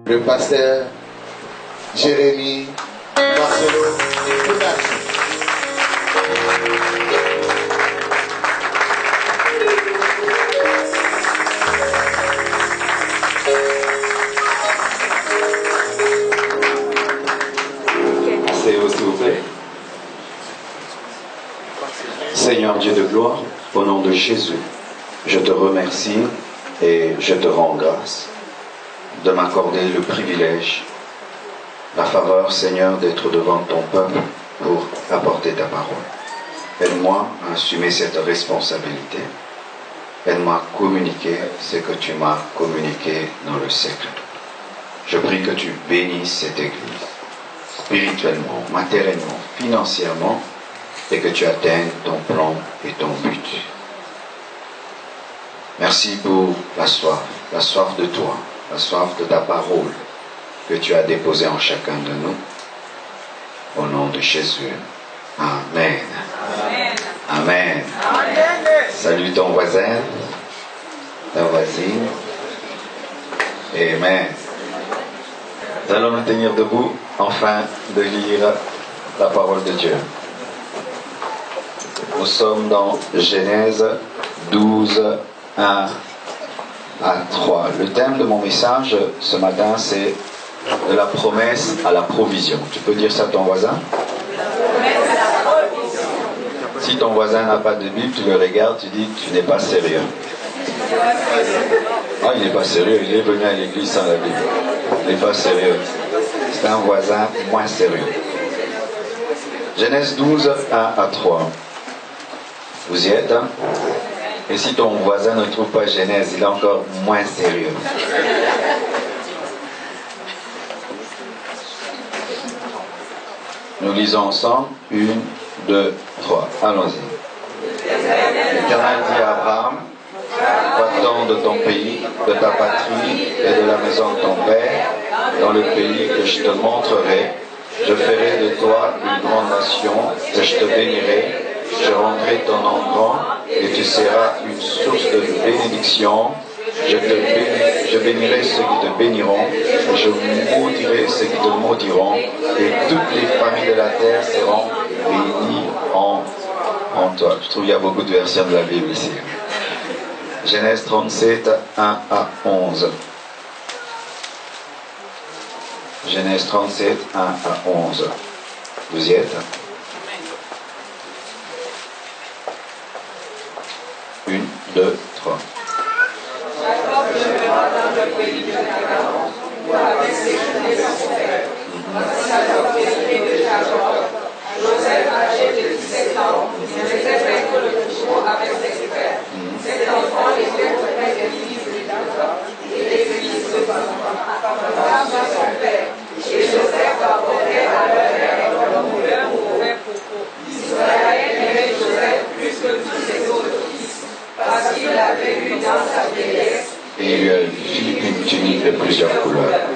le pasteur Jérémy Marcelo Production. Asseyez-vous s'il vous plaît. Seigneur Dieu de gloire, au nom de Jésus, je te remercie et je te rends grâce de m'accorder le privilège, la faveur, Seigneur, d'être devant ton peuple pour apporter ta parole. Aide-moi à assumer cette responsabilité. Aide-moi à communiquer ce que tu m'as communiqué dans le siècle. Je prie que tu bénisses cette église, spirituellement, matériellement, financièrement, et que tu atteignes ton plan et ton but. Merci pour la soif de toi, la soif de ta parole que tu as déposée en chacun de nous. Au nom de Jésus. Amen. Amen. Amen. Salut ton voisin, ta voisine. Amen. Nous allons nous tenir debout afin de lire la parole de Dieu. Nous sommes dans Genèse 12, 1 à 3. Le thème de mon message ce matin, c'est de la promesse à la provision. Tu peux dire ça à ton voisin? Si ton voisin n'a pas de Bible, tu le regardes, tu dis tu n'es pas sérieux. Ah, il n'est pas sérieux, il est venu à l'église sans la Bible. Il n'est pas sérieux. C'est un voisin moins sérieux. Genèse 12, 1 à 3. Vous y êtes, hein? Et si ton voisin ne trouve pas Genèse, il est encore moins sérieux. Nous lisons ensemble. 1, 2, 3. Allons-y. L'Éternel dit à Abraham, va-t'en de ton pays, de ta patrie et de la maison de ton père, dans le pays que je te montrerai. Je ferai de toi une grande nation et je te bénirai. Je rendrai ton nom grand et tu seras une source de bénédiction. Je bénirai ceux qui te béniront et je maudirai ceux qui te maudiront et toutes les familles de la terre seront bénies en toi. Je trouve qu'il y a beaucoup de versions de la Bible ici. Genèse 37, 1 à 11. Genèse 37, 1 à 11. Vous y êtes? 1, 2, 3. Jacob demeura dans le pays de Canaan, où avait séjourné son père. Voici la prospérité de Jacob. Joseph, âgé de 17 ans, faisait vaincre le troupeau avec ses frères. Cet enfant était auprès des fils de Jacob et des fils de Abraham son père. Et Joseph apportait à leur mère comme leur mauvais propos. Israël aimait Joseph plus que tous ses autres fils, parce qu'il l'avait eu dans sa vieillesse. Et il lui fit une tunique de plusieurs couleurs.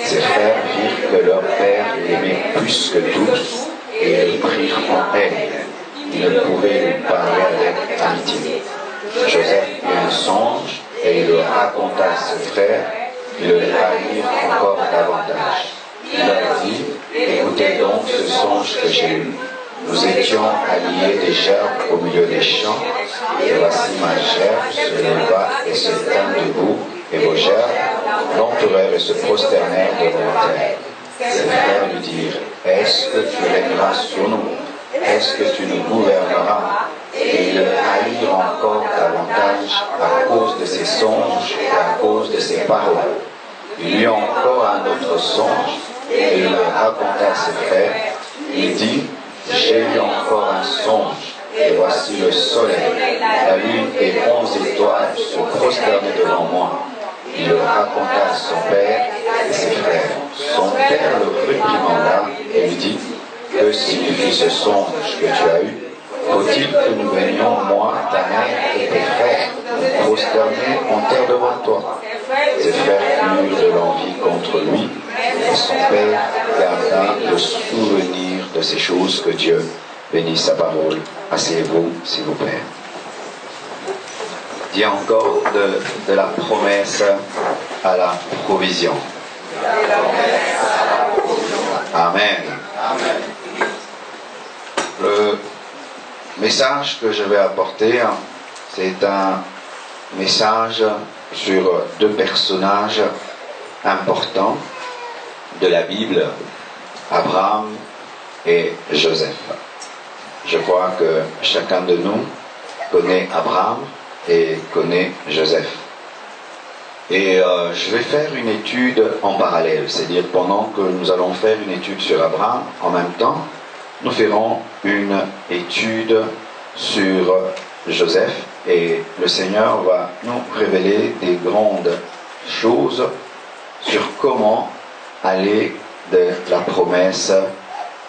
Ses frères virent que leur père l'aimait plus que tous, et le prirent en haine. Ils ne pouvaient lui parler avec amitié. Joseph eut un songe, et il le raconta à ses frères. Ils le haïrent encore davantage. Il leur dit, écoutez donc ce songe que j'ai eu. Nous étions alliés des gerbes au milieu des champs, et voici ma gerbe se leva et se tint debout, et vos gerbes l'entourèrent et se prosternèrent devant elle. Ses frères lui dirent, est-ce que tu régneras sur nous? Est-ce que tu nous gouverneras? Et ils le haïrent encore davantage à cause de ses songes et à cause de ses paroles. Il eut encore un autre songe, et il le raconta à ses frères. Il dit, j'ai eu encore un songe, et voici le soleil, la lune et 11 étoiles se prosternaient devant moi. Il le raconta à son père et ses frères. Son père le réprimanda et lui dit, que signifie ce songe que tu as eu? Faut-il que nous venions, moi, ta mère et tes frères, nous prosterner en terre devant toi? Ses frères eurent de l'envie contre lui, et son père garda le souvenir de ces choses. Que Dieu bénisse sa parole. Asseyez-vous, s'il vous plaît. Il y a encore de la promesse à la provision. Amen. Le message que je vais apporter, c'est un message sur deux personnages importants de la Bible, Abraham et Joseph. Je crois que chacun de nous connaît Abraham et connaît Joseph. Et je vais faire une étude en parallèle, c'est-à-dire pendant que nous allons faire une étude sur Abraham, en même temps, nous ferons une étude sur Joseph et le Seigneur va nous révéler des grandes choses sur comment aller de la promesse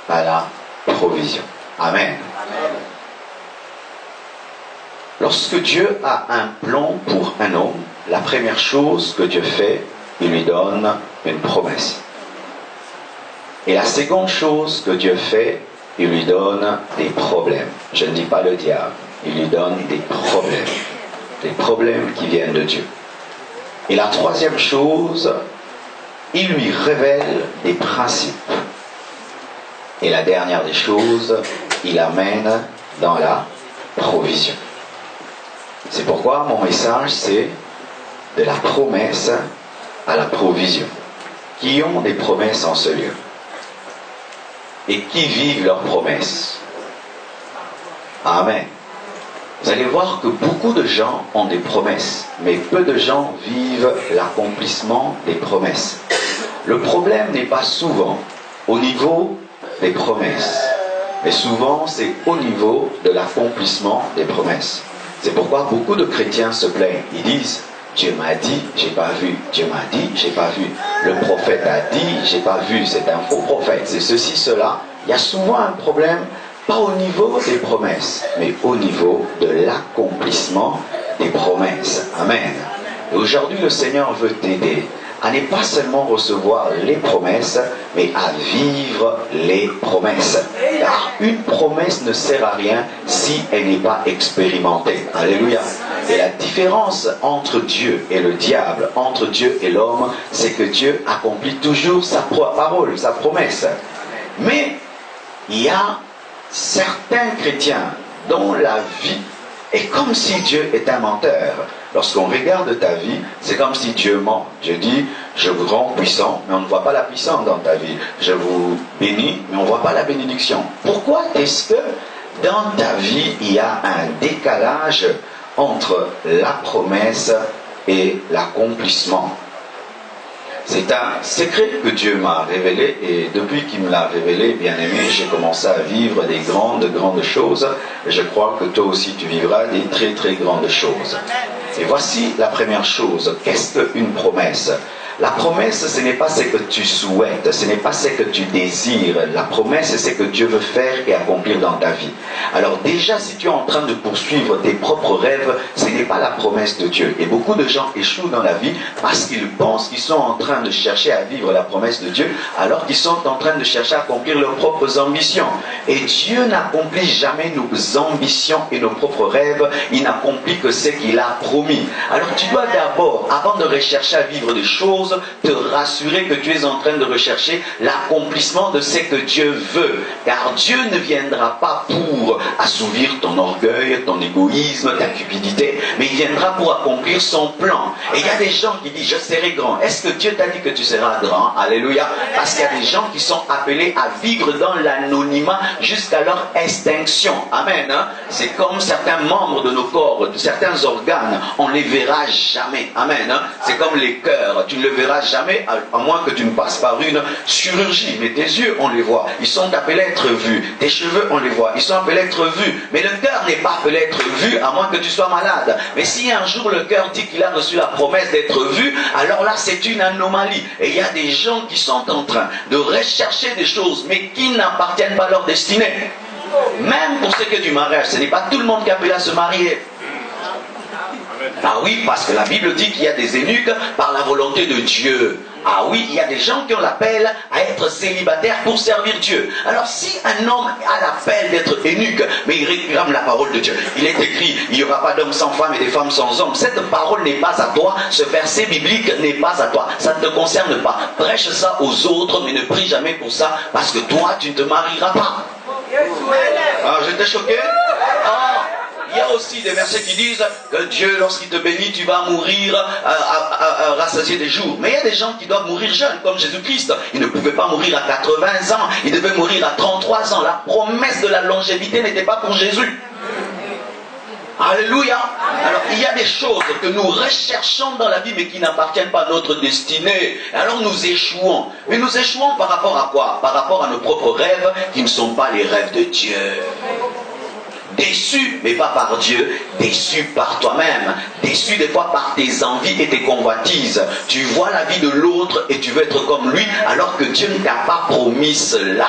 à la provision. Amen. Lorsque Dieu a un plan pour un homme, la première chose que Dieu fait, il lui donne une promesse. Et la seconde chose que Dieu fait, il lui donne des problèmes. Je ne dis pas le diable, il lui donne des problèmes qui viennent de Dieu. Et la troisième chose, il lui révèle des principes. Et la dernière des choses, il amène dans la provision. C'est pourquoi mon message, c'est de la promesse à la provision. Qui ont des promesses en ce lieu? Et qui vivent leurs promesses? Amen. Vous allez voir que beaucoup de gens ont des promesses, mais peu de gens vivent l'accomplissement des promesses. Le problème n'est pas souvent au niveau des promesses, mais souvent c'est au niveau de l'accomplissement des promesses. C'est pourquoi beaucoup de chrétiens se plaignent. Ils disent, Dieu m'a dit, j'ai pas vu. Dieu m'a dit, j'ai pas vu. Le prophète a dit, j'ai pas vu. C'est un faux prophète. C'est ceci, cela. Il y a souvent un problème, pas au niveau des promesses, mais au niveau de l'accomplissement des promesses. Amen. Et aujourd'hui, le Seigneur veut t'aider à ne pas seulement recevoir les promesses, mais à vivre les promesses. Car une promesse ne sert à rien si elle n'est pas expérimentée. Alléluia. Et la différence entre Dieu et le diable, entre Dieu et l'homme, c'est que Dieu accomplit toujours sa parole, sa promesse. Mais il y a certains chrétiens dont la vie est comme si Dieu est un menteur. Lorsqu'on regarde ta vie, c'est comme si Dieu ment. Dieu dit, je vous rends puissant, mais on ne voit pas la puissance dans ta vie. Je vous bénis, mais on ne voit pas la bénédiction. Pourquoi est-ce que dans ta vie, il y a un décalage entre la promesse et l'accomplissement? C'est un secret que Dieu m'a révélé, et depuis qu'il me l'a révélé, bien aimé, j'ai commencé à vivre des grandes choses. Et je crois que toi aussi tu vivras des très grandes choses. Et voici la première chose. Qu'est-ce qu'une promesse? La promesse, ce n'est pas ce que tu souhaites, ce n'est pas ce que tu désires. La promesse, c'est ce que Dieu veut faire et accomplir dans ta vie. Alors déjà, si tu es en train de poursuivre tes propres rêves, ce n'est pas la promesse de Dieu. Et beaucoup de gens échouent dans la vie parce qu'ils pensent qu'ils sont en train de chercher à vivre la promesse de Dieu, alors qu'ils sont en train de chercher à accomplir leurs propres ambitions. Et Dieu n'accomplit jamais nos ambitions et nos propres rêves, il n'accomplit que ce qu'il a promis. Alors tu dois d'abord, avant de rechercher à vivre des choses, te rassurer que tu es en train de rechercher l'accomplissement de ce que Dieu veut. Car Dieu ne viendra pas pour assouvir ton orgueil, ton égoïsme, ta cupidité, mais il viendra pour accomplir son plan. Et il y a des gens qui disent, je serai grand. Est-ce que Dieu t'a dit que tu seras grand? Alléluia. Parce qu'il y a des gens qui sont appelés à vivre dans l'anonymat jusqu'à leur extinction. Amen. Hein? C'est comme certains membres de nos corps, de certains organes, on ne les verra jamais. Amen. Hein? C'est comme les cœurs, tu ne le verras jamais, à moins que tu ne passes par une chirurgie. Mais tes yeux, on les voit. Ils sont appelés à être vus. Tes cheveux, on les voit. Ils sont appelés à être vus. Mais le cœur n'est pas appelé à être vu, à moins que tu sois malade. Mais si un jour le cœur dit qu'il a reçu la promesse d'être vu, alors là, c'est une anomalie. Et il y a des gens qui sont en train de rechercher des choses, mais qui n'appartiennent pas à leur destinée. Même pour ce qui est du mariage, ce n'est pas tout le monde qui est appelé à se marier. Ah oui, parce que la Bible dit qu'il y a des eunuques par la volonté de Dieu. Ah oui, il y a des gens qui ont l'appel à être célibataires pour servir Dieu. Alors si un homme a l'appel d'être eunuque, mais il réclame la parole de Dieu, il est écrit, il n'y aura pas d'hommes sans femmes et des femmes sans hommes. Cette parole n'est pas à toi, ce verset biblique n'est pas à toi. Ça ne te concerne pas. Prêche ça aux autres, mais ne prie jamais pour ça, parce que toi, tu ne te marieras pas. Ah, j'étais choqué. Ah, il y a aussi des versets qui disent que Dieu, lorsqu'il te bénit, tu vas mourir à rassasier des jours. Mais il y a des gens qui doivent mourir jeunes, comme Jésus-Christ. Il ne pouvait pas mourir à 80 ans, il devait mourir à 33 ans. La promesse de la longévité n'était pas pour Jésus. Alléluia. Alors il y a des choses que nous recherchons dans la vie mais qui n'appartiennent pas à notre destinée. Alors nous échouons. Mais nous échouons par rapport à quoi? Par rapport à nos propres rêves qui ne sont pas les rêves de Dieu. Déçu, mais pas par Dieu, déçu par toi-même, déçu des fois par tes envies et tes convoitises. Tu vois la vie de l'autre et tu veux être comme lui alors que Dieu ne t'a pas promis cela.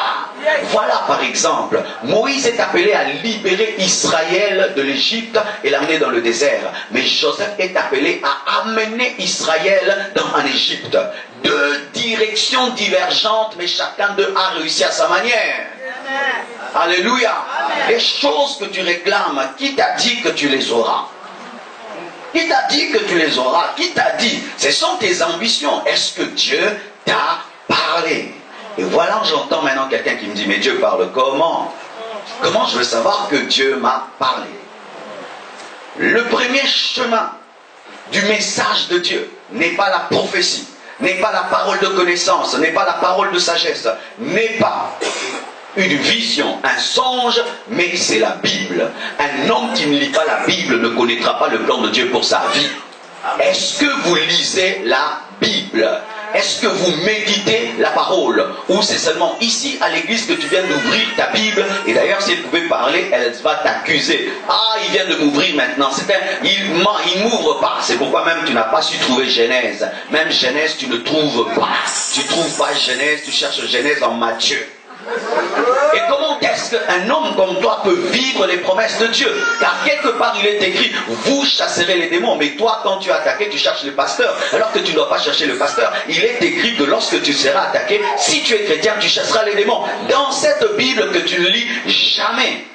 Voilà par exemple, Moïse est appelé à libérer Israël de l'Égypte et l'amener dans le désert. Mais Joseph est appelé à amener Israël en Égypte. Deux directions divergentes, mais chacun d'eux a réussi à sa manière. Alléluia. Les choses que tu réclames, qui t'a dit que tu les auras? Qui t'a dit que tu les auras? Qui t'a dit? Ce sont tes ambitions. Est-ce que Dieu t'a parlé? Et voilà, j'entends maintenant quelqu'un qui me dit, mais Dieu parle comment? Comment je veux savoir que Dieu m'a parlé? Le premier chemin du message de Dieu n'est pas la prophétie, n'est pas la parole de connaissance, n'est pas la parole de sagesse, n'est pas une vision, un songe, mais c'est la Bible. Un homme qui ne lit pas la Bible ne connaîtra pas le plan de Dieu pour sa vie. Est-ce que vous lisez la Bible? Est-ce que vous méditez la parole? Ou c'est seulement ici à l'église que tu viens d'ouvrir ta Bible? Et d'ailleurs, si elle pouvait parler, elle va t'accuser. Ah, il vient de m'ouvrir maintenant. Il m'ouvre pas. C'est pourquoi même tu n'as pas su trouver Genèse. Même Genèse, tu ne trouves pas. Tu ne trouves pas Genèse, tu cherches Genèse en Matthieu. Et comment est-ce qu'un homme comme toi peut vivre les promesses de Dieu? Car quelque part il est écrit, vous chasserez les démons. Mais toi, quand tu es attaqué, tu cherches le pasteur. Alors que tu ne dois pas chercher le pasteur. Il est écrit que lorsque tu seras attaqué, si tu es chrétien, tu chasseras les démons. Dans cette Bible que tu ne lis jamais,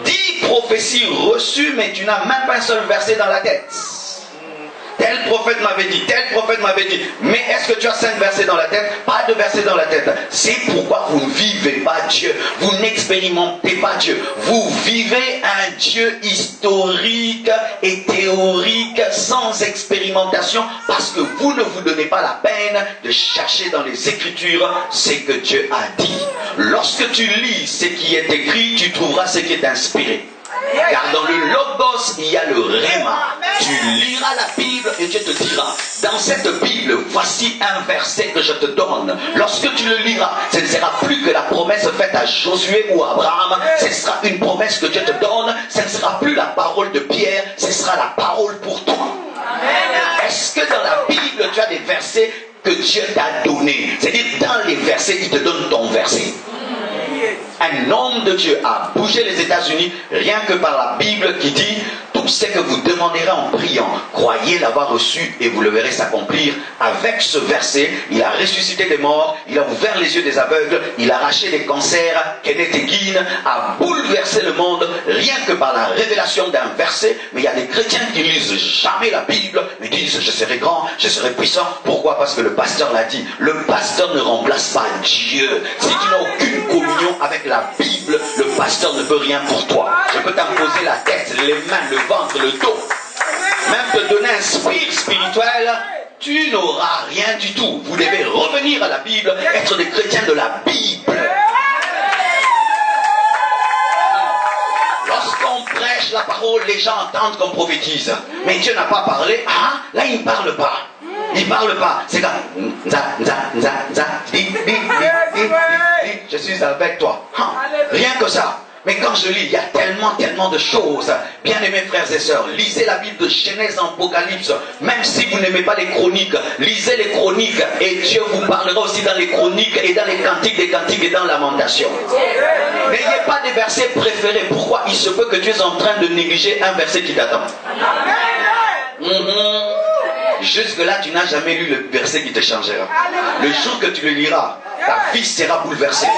10 prophéties reçues, mais tu n'as même pas un seul verset dans la tête. Tel prophète m'avait dit, tel prophète m'avait dit. Mais est-ce que tu as 5 versets dans la tête? Pas de versets dans la tête. C'est pourquoi vous ne vivez pas Dieu. Vous n'expérimentez pas Dieu. Vous vivez un Dieu historique et théorique sans expérimentation parce que vous ne vous donnez pas la peine de chercher dans les Écritures ce que Dieu a dit. Lorsque tu lis ce qui est écrit, tu trouveras ce qui est inspiré. Car dans le Logos, il y a le Réma. Tu liras la Bible et Dieu te dira, dans cette Bible, voici un verset que je te donne. Lorsque tu le liras, ce ne sera plus que la promesse faite à Josué ou à Abraham. Ce sera une promesse que Dieu te donne. Ce ne sera plus la parole de Pierre, ce sera la parole pour toi. Est-ce que dans la Bible, tu as des versets que Dieu t'a donnés? C'est-à-dire, dans les versets, il te donne ton verset. Un homme de Dieu a bougé les États-Unis rien que par la Bible qui dit tout ce que vous demanderez en priant, croyez l'avoir reçu et vous le verrez s'accomplir. Avec ce verset, il a ressuscité des morts, il a ouvert les yeux des aveugles, il a arraché les cancers, Kenneth Hagin a bouleversé le monde rien que par la révélation d'un verset. Mais il y a des chrétiens qui ne lisent jamais la Bible, mais disent je serai grand, je serai puissant. Pourquoi? Parce que le pasteur l'a dit. Le pasteur ne remplace pas Dieu. Si tu n'as aucune communion avec la Bible, le pasteur ne peut rien pour toi. Je peux t'imposer la tête, les mains, le ventre, le dos, même te donner un spirituel, tu n'auras rien du tout. Vous devez revenir à la Bible, être des chrétiens de la Bible. Lorsqu'on prêche la parole, les gens entendent qu'on prophétise. Mais Dieu n'a pas parlé. Ah, là il ne parle pas. Il ne parle pas. C'est comme je suis avec toi. Rien que ça. Mais quand je lis, il y a tellement de choses. Bien-aimés frères et sœurs, lisez la Bible de Genèse en Apocalypse. Même si vous n'aimez pas les chroniques, lisez les chroniques et Dieu vous parlera aussi dans les chroniques et dans les cantiques des cantiques et dans Lamentation. N'ayez pas des versets préférés. Pourquoi? Il se peut que tu es en train de négliger un verset qui t'attend. Jusque-là, tu n'as jamais lu le verset qui te changera. Le jour que tu le liras, ta vie sera bouleversée.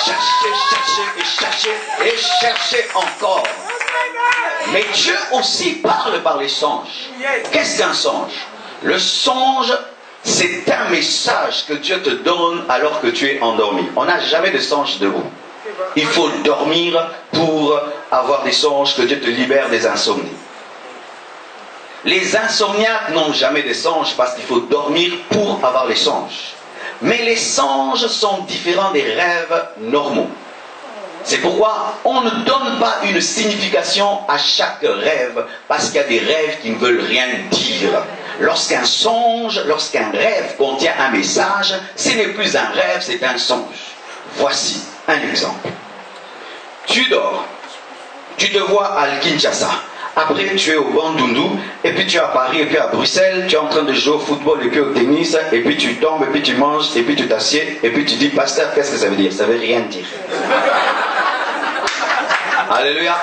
Cherchez et cherchez encore. Mais Dieu aussi parle par les songes. Qu'est-ce qu'un songe? Le songe, c'est un message que Dieu te donne alors que tu es endormi. On n'a jamais de songe debout. Il faut dormir pour avoir des songes, que Dieu te libère des insomnies. Les insomniaques n'ont jamais de songes parce qu'il faut dormir pour avoir les songes. Mais les songes sont différents des rêves normaux. C'est pourquoi on ne donne pas une signification à chaque rêve, parce qu'il y a des rêves qui ne veulent rien dire. Lorsqu'un songe, lorsqu'un rêve contient un message, ce n'est plus un rêve, c'est un songe. Voici un exemple. Tu dors, tu te vois à Kinshasa. Après, tu es au Bandundu, et puis tu es à Paris, et puis à Bruxelles, tu es en train de jouer au football, et puis au tennis, et puis tu tombes, et puis tu manges, et puis tu t'assieds, et puis tu dis, pasteur, qu'est-ce que ça veut dire? Ça veut rien dire. Alléluia.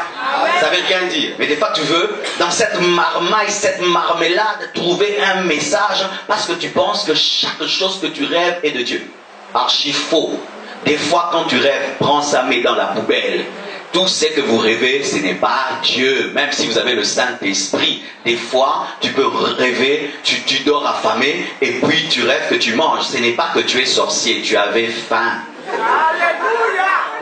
Ça veut rien dire. Mais des fois, tu veux, dans cette marmaille, cette marmelade, trouver un message, parce que tu penses que chaque chose que tu rêves est de Dieu. Archi faux. Des fois, quand tu rêves, prends ça, mets dans la poubelle. Tout ce que vous rêvez, ce n'est pas Dieu. Même si vous avez le Saint-Esprit, des fois, tu peux rêver, tu dors affamé, et puis tu rêves que tu manges. Ce n'est pas que tu es sorcier, tu avais faim.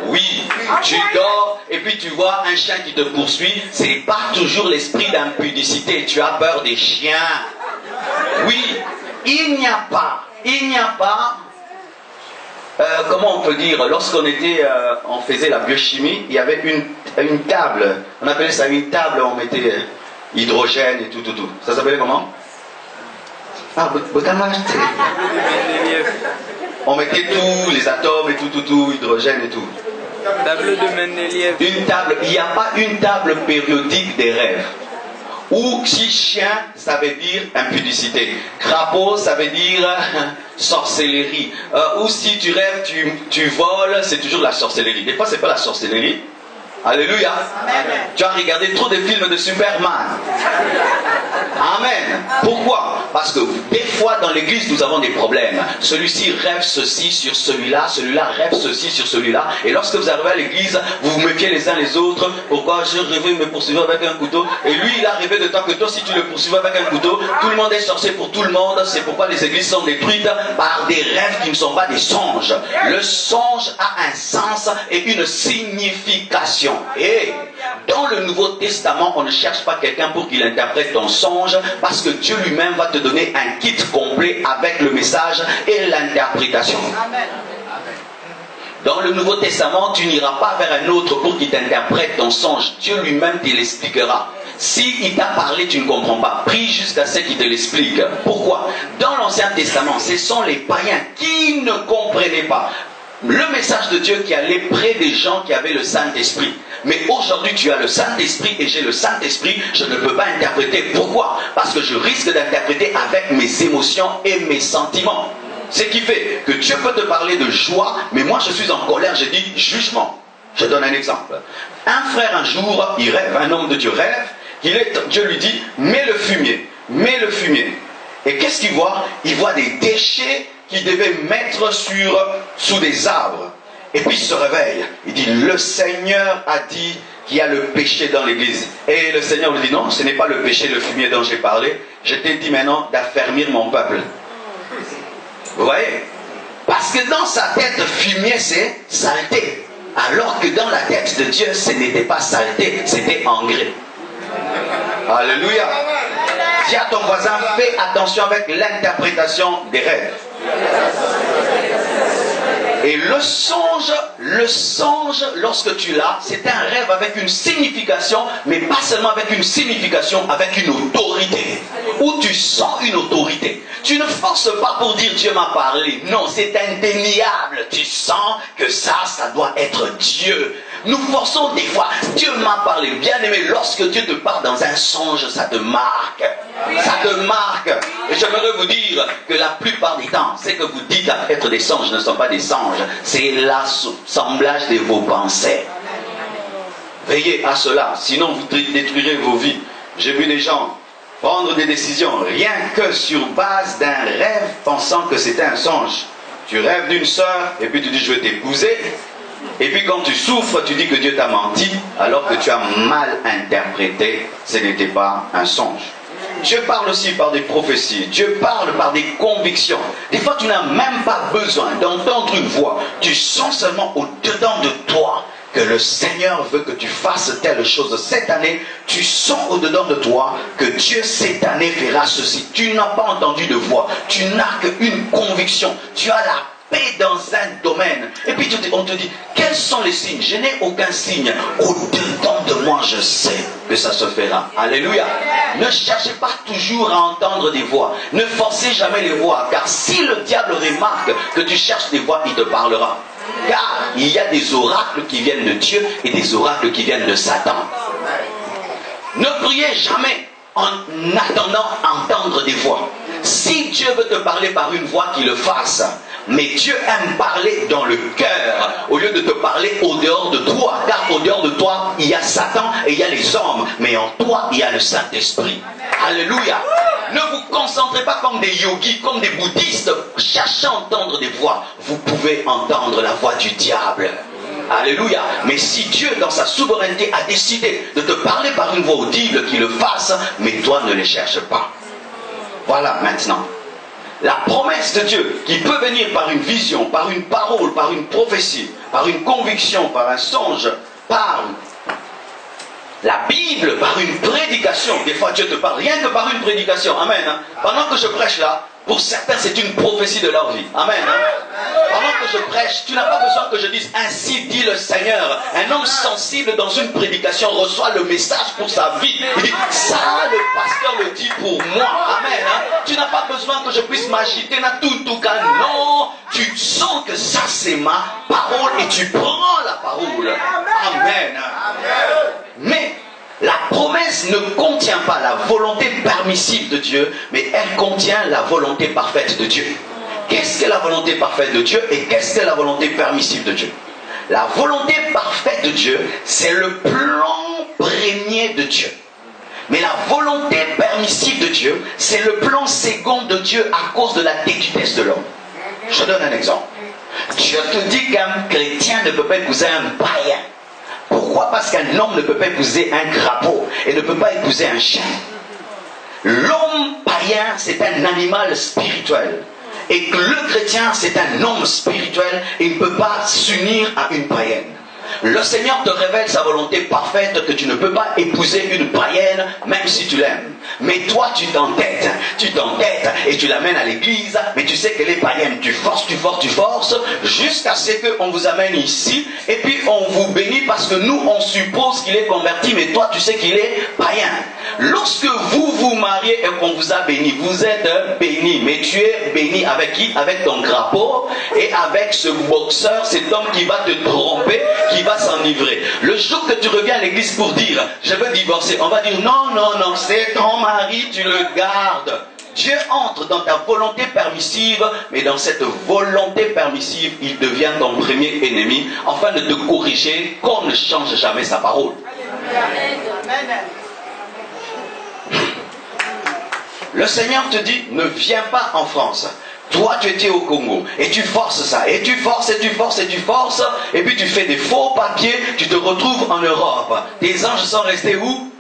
Oui, tu dors, et puis tu vois un chien qui te poursuit. Ce n'est pas toujours l'esprit d'impudicité. Tu as peur des chiens. Oui, il n'y a pas, comment on peut dire, lorsqu'on était, on faisait la biochimie, il y avait une table, on appelait ça une table, on mettait hydrogène et tout. Ça s'appelait comment? On mettait tous les atomes et tout, hydrogène et tout. Tableau de Mendeleïev. Une table, il n'y a pas une table périodique des rêves. Ou si chien, ça veut dire impudicité. Crapaud, ça veut dire sorcellerie. Ou si tu rêves, tu voles, c'est toujours la sorcellerie. Des fois, c'est pas la sorcellerie. Alléluia. Amen. Tu as regardé trop de films de Superman. Amen. Pourquoi? Parce que des fois dans l'église nous avons des problèmes. Celui-ci rêve ceci sur celui-là, celui-là rêve ceci sur celui-là. Et lorsque vous arrivez à l'église, vous vous méfiez les uns les autres. Pourquoi je rêvais me poursuivre avec un couteau? Et lui il a rêvé de toi que toi si tu le poursuivais avec un couteau, tout le monde est sorcier pour tout le monde. C'est pourquoi les églises sont détruites par des rêves qui ne sont pas des songes. Le songe a un sens et une signification. Et dans le Nouveau Testament, on ne cherche pas quelqu'un pour qu'il interprète ton songe, parce que Dieu lui-même va te donner un kit complet avec le message et l'interprétation. Dans le Nouveau Testament, tu n'iras pas vers un autre pour qu'il t'interprète ton songe. Dieu lui-même te l'expliquera. S'il t'a parlé, tu ne comprends pas. Prie jusqu'à ce qu'il te l'explique. Pourquoi? Dans l'Ancien Testament, ce sont les païens qui ne comprenaient pas le message de Dieu qui allait près des gens qui avaient le Saint-Esprit. Mais aujourd'hui, tu as le Saint-Esprit et j'ai le Saint-Esprit, je ne peux pas interpréter. Pourquoi? Parce que je risque d'interpréter avec mes émotions et mes sentiments. Ce qui fait que Dieu peut te parler de joie, mais moi je suis en colère, je dis jugement. Je donne un exemple. Un frère un jour, il rêve, un homme de Dieu rêve, Dieu lui dit, mets le fumier. Et qu'est-ce qu'il voit? Il voit des déchets qu'il devait mettre sous des arbres. Et puis il se réveille. Il dit, le Seigneur a dit qu'il y a le péché dans l'église. Et le Seigneur lui dit, non, ce n'est pas le péché, le fumier dont j'ai parlé. Je t'ai dit maintenant d'affermir mon peuple. Vous voyez? Parce que dans sa tête, fumier, c'est saleté. Alors que dans la tête de Dieu, ce n'était pas saleté, c'était engrais. Alléluia. Dis à ton voisin, fais attention avec l'interprétation des rêves. Et le songe, lorsque tu l'as, c'est un rêve avec une signification, mais pas seulement avec une signification, avec une autorité. Où tu sens une autorité. Tu ne forces pas pour dire Dieu m'a parlé. Non, c'est indéniable. Tu sens que ça doit être Dieu. Nous forçons des fois. Dieu m'a parlé. Bien aimé, lorsque Dieu te parle dans un songe, ça te marque. Ça te marque. Et j'aimerais vous dire que la plupart du temps, ce que vous dites être des songes ne sont pas des songes. C'est l'assemblage de vos pensées. Veillez à cela, sinon vous détruirez vos vies. J'ai vu des gens prendre des décisions rien que sur base d'un rêve pensant que c'était un songe. Tu rêves d'une sœur et puis tu dis je vais t'épouser. Et puis quand tu souffres, tu dis que Dieu t'a menti alors que tu as mal interprété, ce n'était pas un songe. Dieu parle aussi par des prophéties, Dieu parle par des convictions. Des fois tu n'as même pas besoin d'entendre une voix, tu sens seulement au-dedans de toi que le Seigneur veut que tu fasses telle chose cette année. Tu sens au-dedans de toi que Dieu cette année fera ceci. Tu n'as pas entendu de voix, tu n'as qu'une conviction, tu as la paix dans un domaine. Et puis on te dit, quels sont les signes? Je n'ai aucun signe. Au-dedans de moi, je sais que ça se fera. Alléluia. Ne cherchez pas toujours à entendre des voix. Ne forcez jamais les voix. Car si le diable remarque que tu cherches des voix, il te parlera. Car il y a des oracles qui viennent de Dieu et des oracles qui viennent de Satan. Ne priez jamais en attendant entendre des voix. Si Dieu veut te parler par une voix, qu'il le fasse. Mais Dieu aime parler dans le cœur au lieu de te parler au dehors de toi. Car au dehors de toi, il y a Satan et il y a les hommes. Mais en toi, il y a le Saint-Esprit. Alléluia. Ne vous concentrez pas comme des yogis, comme des bouddhistes, cherchant à entendre des voix. Vous pouvez entendre la voix du diable. Alléluia. Mais si Dieu, dans sa souveraineté, a décidé de te parler par une voix audible, qu'il le fasse, mais toi ne les cherche pas. Voilà maintenant. La promesse de Dieu qui peut venir par une vision, par une parole, par une prophétie, par une conviction, par un songe, par la Bible, par une prédication. Des fois Dieu te parle rien que par une prédication. Amen. Hein? Pendant que je prêche là, pour certains c'est une prophétie de leur vie. Amen. Hein? Pendant que je prêche, tu n'as pas besoin que je dise ainsi dit le Seigneur. Un homme sensible dans une prédication reçoit le message pour sa vie. Il dit ça le pasteur le dit pour moi. Amen. Hein? Tu n'as pas besoin que je puisse m'agiter tout cas. Non, tu sens que ça c'est ma parole et tu prends la parole. Amen. Mais la promesse ne contient pas la volonté permissive de Dieu, mais elle contient la volonté parfaite de Dieu. Qu'est-ce que la volonté parfaite de Dieu et qu'est-ce que la volonté permissive de Dieu? La volonté parfaite de Dieu, c'est le plan premier de Dieu. Mais la volonté permissive de Dieu, c'est le plan second de Dieu à cause de la têtudesse de l'homme. Je donne un exemple. Dieu te dit qu'un chrétien ne peut pas épouser un païen. Pourquoi? Parce qu'un homme ne peut pas épouser un crapaud et ne peut pas épouser un chien. L'homme païen, c'est un animal spirituel. Et que le chrétien, c'est un homme spirituel et il ne peut pas s'unir à une païenne. Le Seigneur te révèle sa volonté parfaite que tu ne peux pas épouser une païenne même si tu l'aimes. Mais toi tu t'entêtes et tu l'amènes à l'église, mais tu sais qu'elle est païenne. Tu forces jusqu'à ce qu'on vous amène ici et puis on vous bénit parce que nous on suppose qu'il est converti, mais toi tu sais qu'il est païen. Lorsque vous vous mariez et qu'on vous a béni, vous êtes béni, mais tu es béni avec qui? Avec ton crapaud et avec ce boxeur, cet homme qui va te tromper, qui va s'enivrer. Le jour que tu reviens à l'église pour dire je veux divorcer, on va dire non, c'est ton mari, tu le gardes. Dieu entre dans ta volonté permissive, mais dans cette volonté permissive, il devient ton premier ennemi, afin de te corriger qu'on ne change jamais sa parole. Le Seigneur te dit, ne viens pas en France. Toi, tu étais au Congo, et tu forces ça, et tu forces, et puis tu fais des faux papiers, tu te retrouves en Europe. Tes anges sont restés où?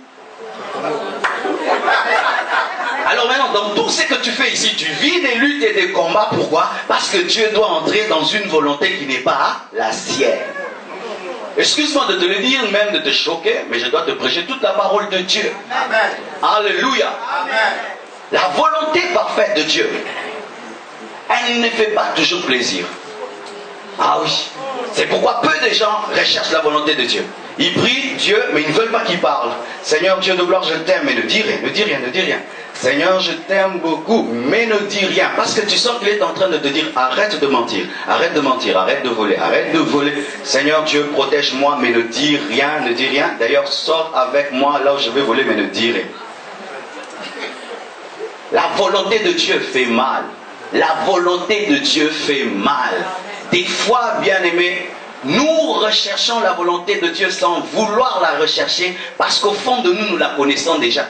Alors maintenant, dans tout ce que tu fais ici, tu vis des luttes et des combats. Pourquoi? Parce que Dieu doit entrer dans une volonté qui n'est pas la sienne. Excuse-moi de te le dire, même de te choquer, mais je dois te prêcher toute la parole de Dieu. Amen. Alléluia. Amen. La volonté parfaite de Dieu, elle ne fait pas toujours plaisir. Ah oui. C'est pourquoi peu de gens recherchent la volonté de Dieu. Ils prient Dieu, mais ils ne veulent pas qu'il parle. Seigneur Dieu de gloire, je t'aime, mais ne dis rien. Seigneur, je t'aime beaucoup, mais ne dis rien. Parce que tu sens qu'il est en train de te dire, arrête de mentir, arrête de voler. Seigneur Dieu, protège-moi, mais ne dis rien. D'ailleurs, sors avec moi là où je vais voler, mais ne dis rien. La volonté de Dieu fait mal. La volonté de Dieu fait mal. Des fois, bien-aimés, nous recherchons la volonté de Dieu sans vouloir la rechercher, parce qu'au fond de nous, nous la connaissons déjà.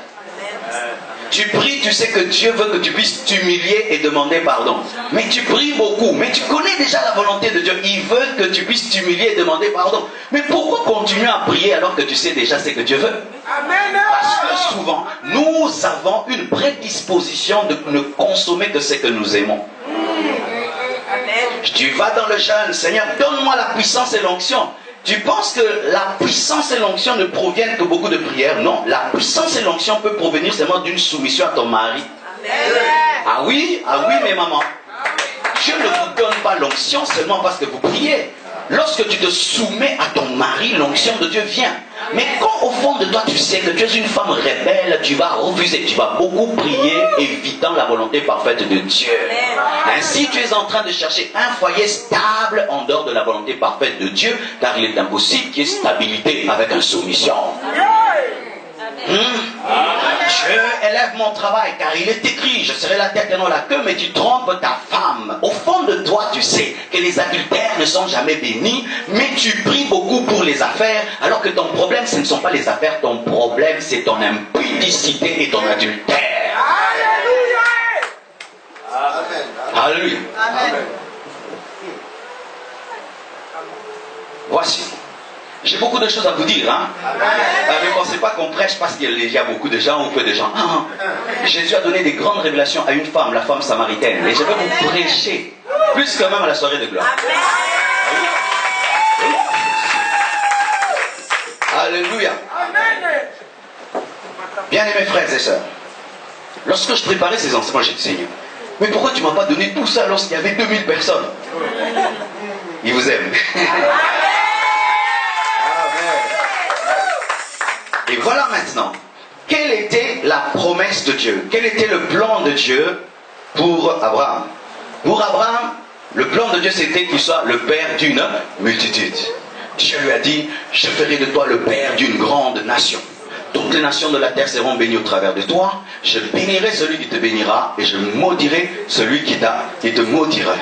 Tu pries, tu sais que Dieu veut que tu puisses t'humilier et demander pardon. Mais tu pries beaucoup, mais tu connais déjà la volonté de Dieu. Il veut que tu puisses t'humilier et demander pardon. Mais pourquoi continuer à prier alors que tu sais déjà ce que Dieu veut? Parce que souvent, nous avons une prédisposition de ne consommer que ce que nous aimons. Tu vas dans le jeûne, Seigneur, donne-moi la puissance et l'onction. Tu penses que la puissance et l'onction ne proviennent que beaucoup de prières? Non, la puissance et l'onction peut provenir seulement d'une soumission à ton mari. Ah oui, mes mamans. Dieu ne vous donne pas l'onction seulement parce que vous priez. Lorsque tu te soumets à ton mari, l'onction de Dieu vient. Mais quand au fond de toi tu sais que tu es une femme rebelle, tu vas refuser, tu vas beaucoup prier, évitant la volonté parfaite de Dieu. Ainsi tu es en train de chercher un foyer stable en dehors de la volonté parfaite de Dieu, car il est impossible qu'il y ait stabilité avec insoumission. Je élève mon travail car il est écrit, je serai la tête et non la queue, mais tu trompes ta femme. Au fond de toi, tu sais que les adultères ne sont jamais bénis, mais tu pries beaucoup pour les affaires, alors que ton problème, ce ne sont pas les affaires, ton problème, c'est ton impudicité et ton adultère. Alléluia. Alléluia. Amen. Voici. J'ai beaucoup de choses à vous dire. Hein? Ne pensez pas qu'on prêche parce qu'il y a beaucoup de gens ou peu de gens. Jésus a donné des grandes révélations à une femme, la femme samaritaine. Et je vais vous prêcher plus que même à la soirée de gloire. Alléluia. Bien-aimés frères et sœurs, lorsque je préparais ces enseignements, j'ai dit Seigneur, mais pourquoi tu ne m'as pas donné tout ça lorsqu'il y avait 2000 personnes? Il vous aime. Et voilà maintenant, quelle était la promesse de Dieu? Quel était le plan de Dieu pour Abraham? Pour Abraham, le plan de Dieu c'était qu'il soit le père d'une multitude. Dieu lui a dit, je ferai de toi le père d'une grande nation. Toutes les nations de la terre seront bénies au travers de toi. Je bénirai celui qui te bénira et je maudirai celui qui te maudira.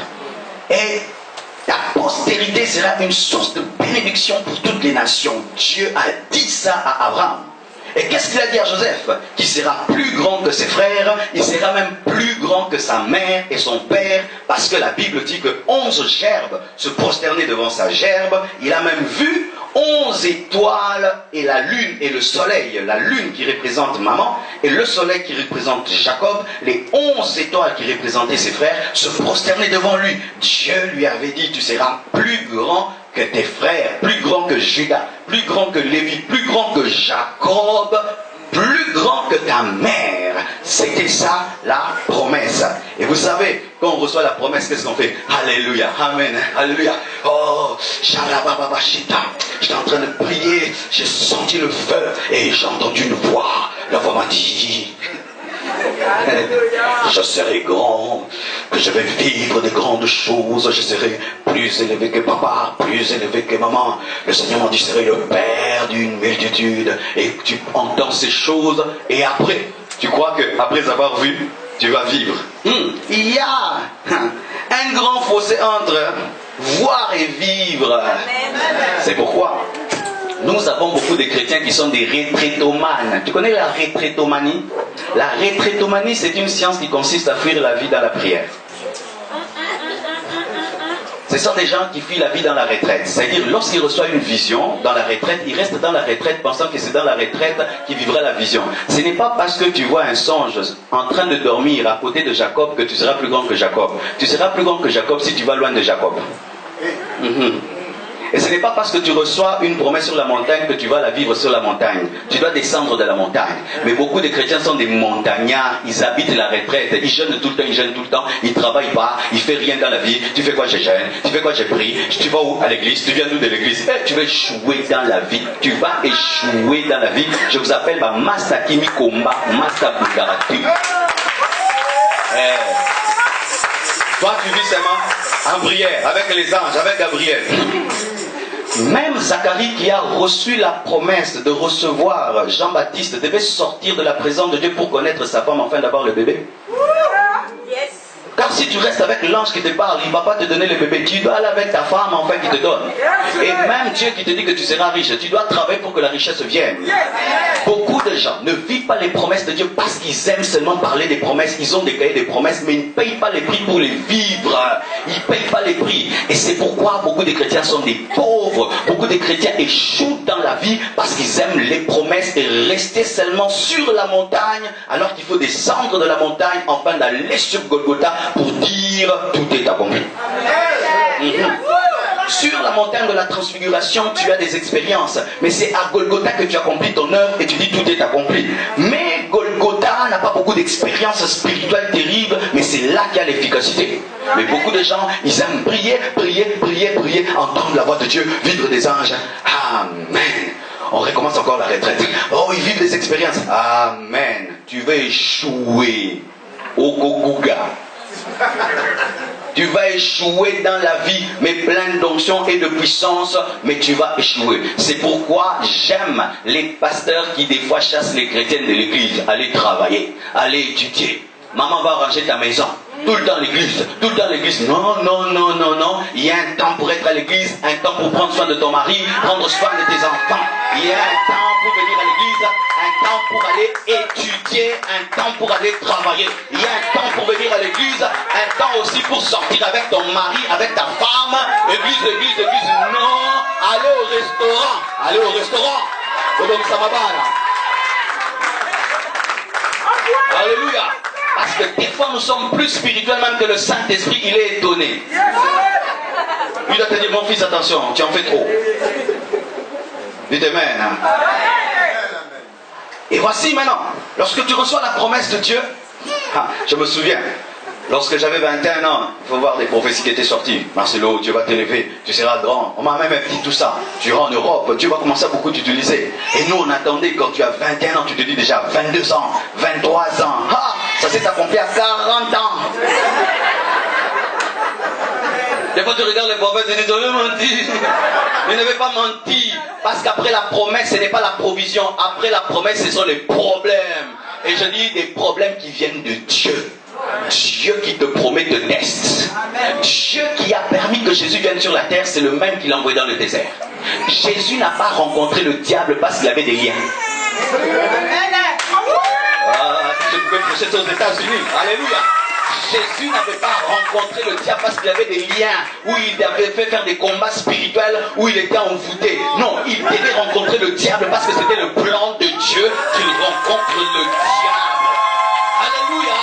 Et ta postérité sera une source de bénédiction pour toutes les nations. Dieu a dit ça à Abraham. Et qu'est-ce qu'il a dit à Joseph? Qu'il sera plus grand que ses frères, il sera même plus grand que sa mère et son père, parce que la Bible dit que 11 gerbes se prosternaient devant sa gerbe. Il a même vu 11 étoiles et la lune et le soleil, la lune qui représente maman et le soleil qui représente Jacob, les 11 étoiles qui représentaient ses frères se prosternaient devant lui. Dieu lui avait dit, tu seras plus grand que tes frères, plus grand que Judas, plus grand que Lévi, plus grand que Jacob, plus grand que ta mère. C'était ça la promesse. Et vous savez, quand on reçoit la promesse, qu'est-ce qu'on fait? Alléluia, amen, alléluia. Oh, Sharababashita. J'étais en train de prier, j'ai senti le feu et j'ai entendu une voix. La voix m'a dit, je serai grand, que je vais vivre de grandes choses, je serai plus élevé que papa, plus élevé que maman. Le Seigneur m'a dit, je serai le père d'une multitude. Et tu entends ces choses et après, tu crois qu'après avoir vu, tu vas vivre. Il y a un grand fossé entre voir et vivre. C'est pourquoi nous avons beaucoup de chrétiens qui sont des retraitomanes. Tu connais la retraitomanie? La retraitomanie, c'est une science qui consiste à fuir la vie dans la prière. Ce sont des gens qui fuient la vie dans la retraite. C'est-à-dire, lorsqu'ils reçoivent une vision dans la retraite, ils restent dans la retraite pensant que c'est dans la retraite qu'ils vivra la vision. Ce n'est pas parce que tu vois un songe en train de dormir à côté de Jacob que tu seras plus grand que Jacob. Tu seras plus grand que Jacob si tu vas loin de Jacob. Et ce n'est pas parce que tu reçois une promesse sur la montagne que tu vas la vivre sur la montagne. Tu dois descendre de la montagne. Mais beaucoup de chrétiens sont des montagnards. Ils habitent la retraite. Ils jeûnent tout le temps, ils jeûnent tout le temps. Ils ne travaillent pas. Ils ne font rien dans la vie. Tu fais quoi? Je jeûne. Tu fais quoi? Je prie. Tu vas où? À l'église. Tu viens d'où de l'église? Tu vas échouer dans la vie. Tu vas échouer dans la vie. Je vous appelle ma Masakimi Komba, Masa Bugaratu. Toi, tu vis seulement en prière, avec les anges, avec Gabriel. Même Zacharie qui a reçu la promesse de recevoir Jean-Baptiste devait sortir de la présence de Dieu pour connaître sa femme afin d'avoir le bébé. Car si tu restes avec l'ange qui te parle, il ne va pas te donner le bébé. Tu dois aller avec ta femme enfin qui te donne. Et même Dieu qui te dit que tu seras riche, tu dois travailler pour que la richesse vienne. Beaucoup de gens ne vivent pas les promesses de Dieu parce qu'ils aiment seulement parler des promesses. Ils ont des cahiers des promesses, mais ils ne payent pas les prix pour les vivre. Ils ne payent pas les prix. Et c'est pourquoi beaucoup de chrétiens sont des pauvres. Beaucoup de chrétiens échouent dans la vie parce qu'ils aiment les promesses et rester seulement sur la montagne, alors qu'il faut descendre de la montagne afin d'aller sur Golgotha pour dire tout est accompli. Sur la montagne de la transfiguration, tu as des expériences, mais c'est à Golgotha que tu accomplis ton œuvre et tu dis tout est accompli. Mais Golgotha n'a pas beaucoup d'expériences spirituelles terribles, mais c'est là qu'il y a l'efficacité. Mais beaucoup de gens, ils aiment prier, entendre la voix de Dieu, vivre des anges. Amen. On recommence encore la retraite. Oh, ils vivent des expériences. Amen. Tu vas échouer au Goguga. Tu vas échouer dans la vie, mais plein d'onction et de puissance, mais tu vas échouer. C'est pourquoi j'aime les pasteurs qui des fois chassent les chrétiens de l'église. Allez travailler, allez étudier. Maman va ranger ta maison. Tout le temps l'église, tout le temps l'église. Non. Il y a un temps pour être à l'église, un temps pour prendre soin de ton mari, prendre soin de tes enfants. Il y a un temps pour venir à l'église, un temps pour aller étudier, un temps pour aller travailler. Il y a un temps pour venir à l'église, un temps aussi pour sortir avec ton mari, avec ta femme. Église. Non, allez au restaurant. Donc ça va là. Alléluia. Parce que des fois nous sommes plus spirituels même que le Saint-Esprit, il est étonné. Il doit te dire, mon fils, attention, tu en fais trop. Dites amen. Et voici maintenant, lorsque tu reçois la promesse de Dieu, je me souviens, lorsque j'avais 21 ans, il faut voir des prophéties qui étaient sorties. Marcelo, Dieu va t'élever, tu seras grand. On m'a même dit tout ça. Tu iras en Europe, Dieu va commencer à beaucoup t'utiliser. Et nous, on attendait quand tu as 21 ans, tu te dis déjà 22 ans, 23 ans. Ça s'est accompli à 40 ans. Des fois, tu regardes les prophètes et tu dis, ils ont menti. Ils n'avaient pas menti. Parce qu'après la promesse, ce n'est pas la provision. Après la promesse, ce sont les problèmes. Et je dis des problèmes qui viennent de Dieu. Dieu qui te promet te teste. Dieu qui a permis que Jésus vienne sur la terre, c'est le même qui l'a envoyé dans le désert. Jésus n'a pas rencontré le diable parce qu'il avait des liens. Je pouvais prêcher aux États-Unis. Alléluia. Jésus n'avait pas rencontré le diable parce qu'il avait des liens, où il avait fait faire des combats spirituels, où il était envoûté. Non, il devait rencontrer le diable parce que c'était le plan de Dieu qu'il rencontre le diable. Alléluia.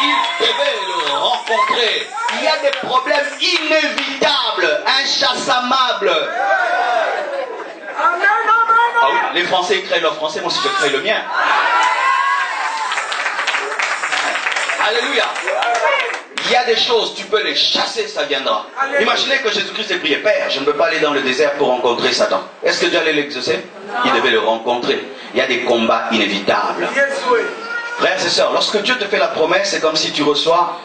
Il devait le rencontrer. Il y a des problèmes inévitables, inchassables. Ah oui, les Français créent leur français, moi aussi je crée le mien. Alléluia. Il y a des choses, tu peux les chasser, ça viendra. Imaginez que Jésus-Christ ait prié, Père, je ne peux pas aller dans le désert pour rencontrer Satan. Est-ce que Dieu allait l'exaucer? Il devait le rencontrer. Il y a des combats inévitables. Frères et sœurs, lorsque Dieu te fait la promesse, c'est comme si tu reçois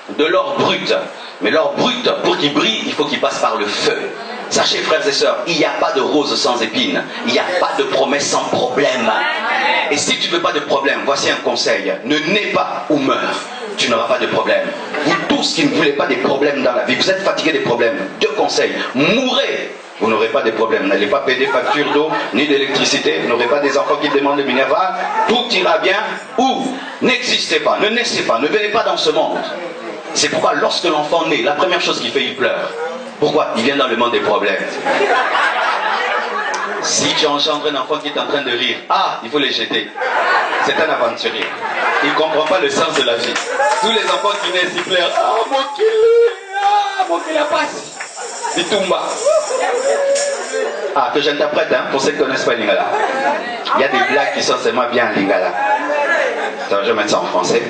de l'or brut. Mais l'or brut, pour qu'il brille, il faut qu'il passe par le feu. Sachez, frères et sœurs, il n'y a pas de rose sans épines. Il n'y a pas de promesse sans problème. Et si tu ne veux pas de problème, voici un conseil. Ne nais pas ou meurs. Tu n'auras pas de problème. Vous tous qui ne voulez pas des problèmes dans la vie, vous êtes fatigués des problèmes. Deux conseils. Mourrez. Vous n'aurez pas de problème. N'allez pas payer des factures d'eau ni d'électricité. Vous n'aurez pas des enfants qui demandent le minéral. Tout ira bien. Ou n'existez pas, ne naissez pas, ne venez pas dans ce monde. C'est pourquoi lorsque l'enfant naît, la première chose qu'il fait, il pleure. Pourquoi? Il vient dans le monde des problèmes. Si tu engendres un enfant qui est en train de rire, il faut les jeter. C'est un aventurier. Il ne comprend pas le sens de la vie. Tous les enfants qui naissent, ils pleurent. Mon qu'il a passe. Il tombe. Que j'interprète, pour ceux qui ne connaissent pas Lingala. Il y a des blagues qui sont seulement bien en Lingala. Ça, je vais mettre ça en français.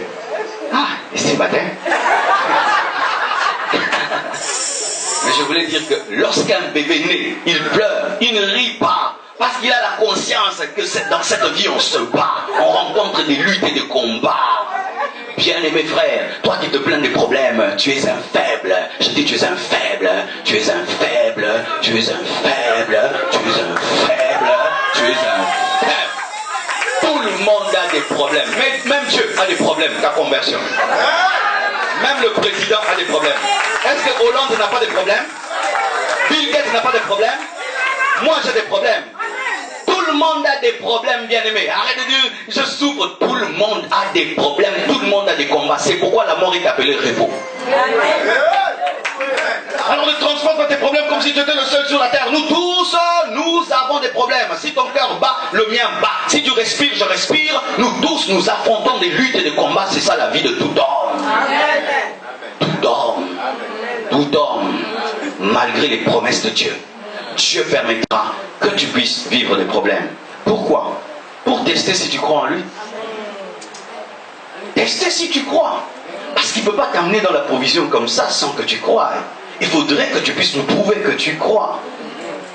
Ici matin. Mais je voulais dire que lorsqu'un bébé naît, il pleure, il ne rit pas. Parce qu'il a la conscience que dans cette vie on se bat. On rencontre des luttes et des combats. Bien-aimé frère, toi qui te plains des problèmes, tu es un faible. Je dis tu es un faible, tu es un faible, tu es un faible, tu es un faible, tu es un faible. Tout le monde a des problèmes. Même Dieu a des problèmes, ta conversion. Même le président a des problèmes. Est-ce que Hollande n'a pas de problèmes? Bill Gates n'a pas de problèmes? Moi j'ai des problèmes. Tout le monde a des problèmes, bien-aimés. Arrête de dire je souffre. Tout le monde a des problèmes. Tout le monde a des combats. C'est pourquoi la mort est appelée repos. Alors ne transporte pas tes problèmes comme si tu étais le seul sur la terre. Nous tous, nous avons des problèmes. Si ton cœur bat, le mien bat. Si tu respires, je respire. Nous tous, nous affrontons des luttes et des combats. C'est ça la vie de tout homme. Tout homme. Tout homme. Malgré les promesses de Dieu, Dieu permettra que tu puisses vivre des problèmes. Pourquoi? Pour tester si tu crois en lui. Tester si tu crois. Parce qu'il ne peut pas t'amener dans la provision comme ça sans que tu croies. Il faudrait que tu puisses nous prouver que tu crois.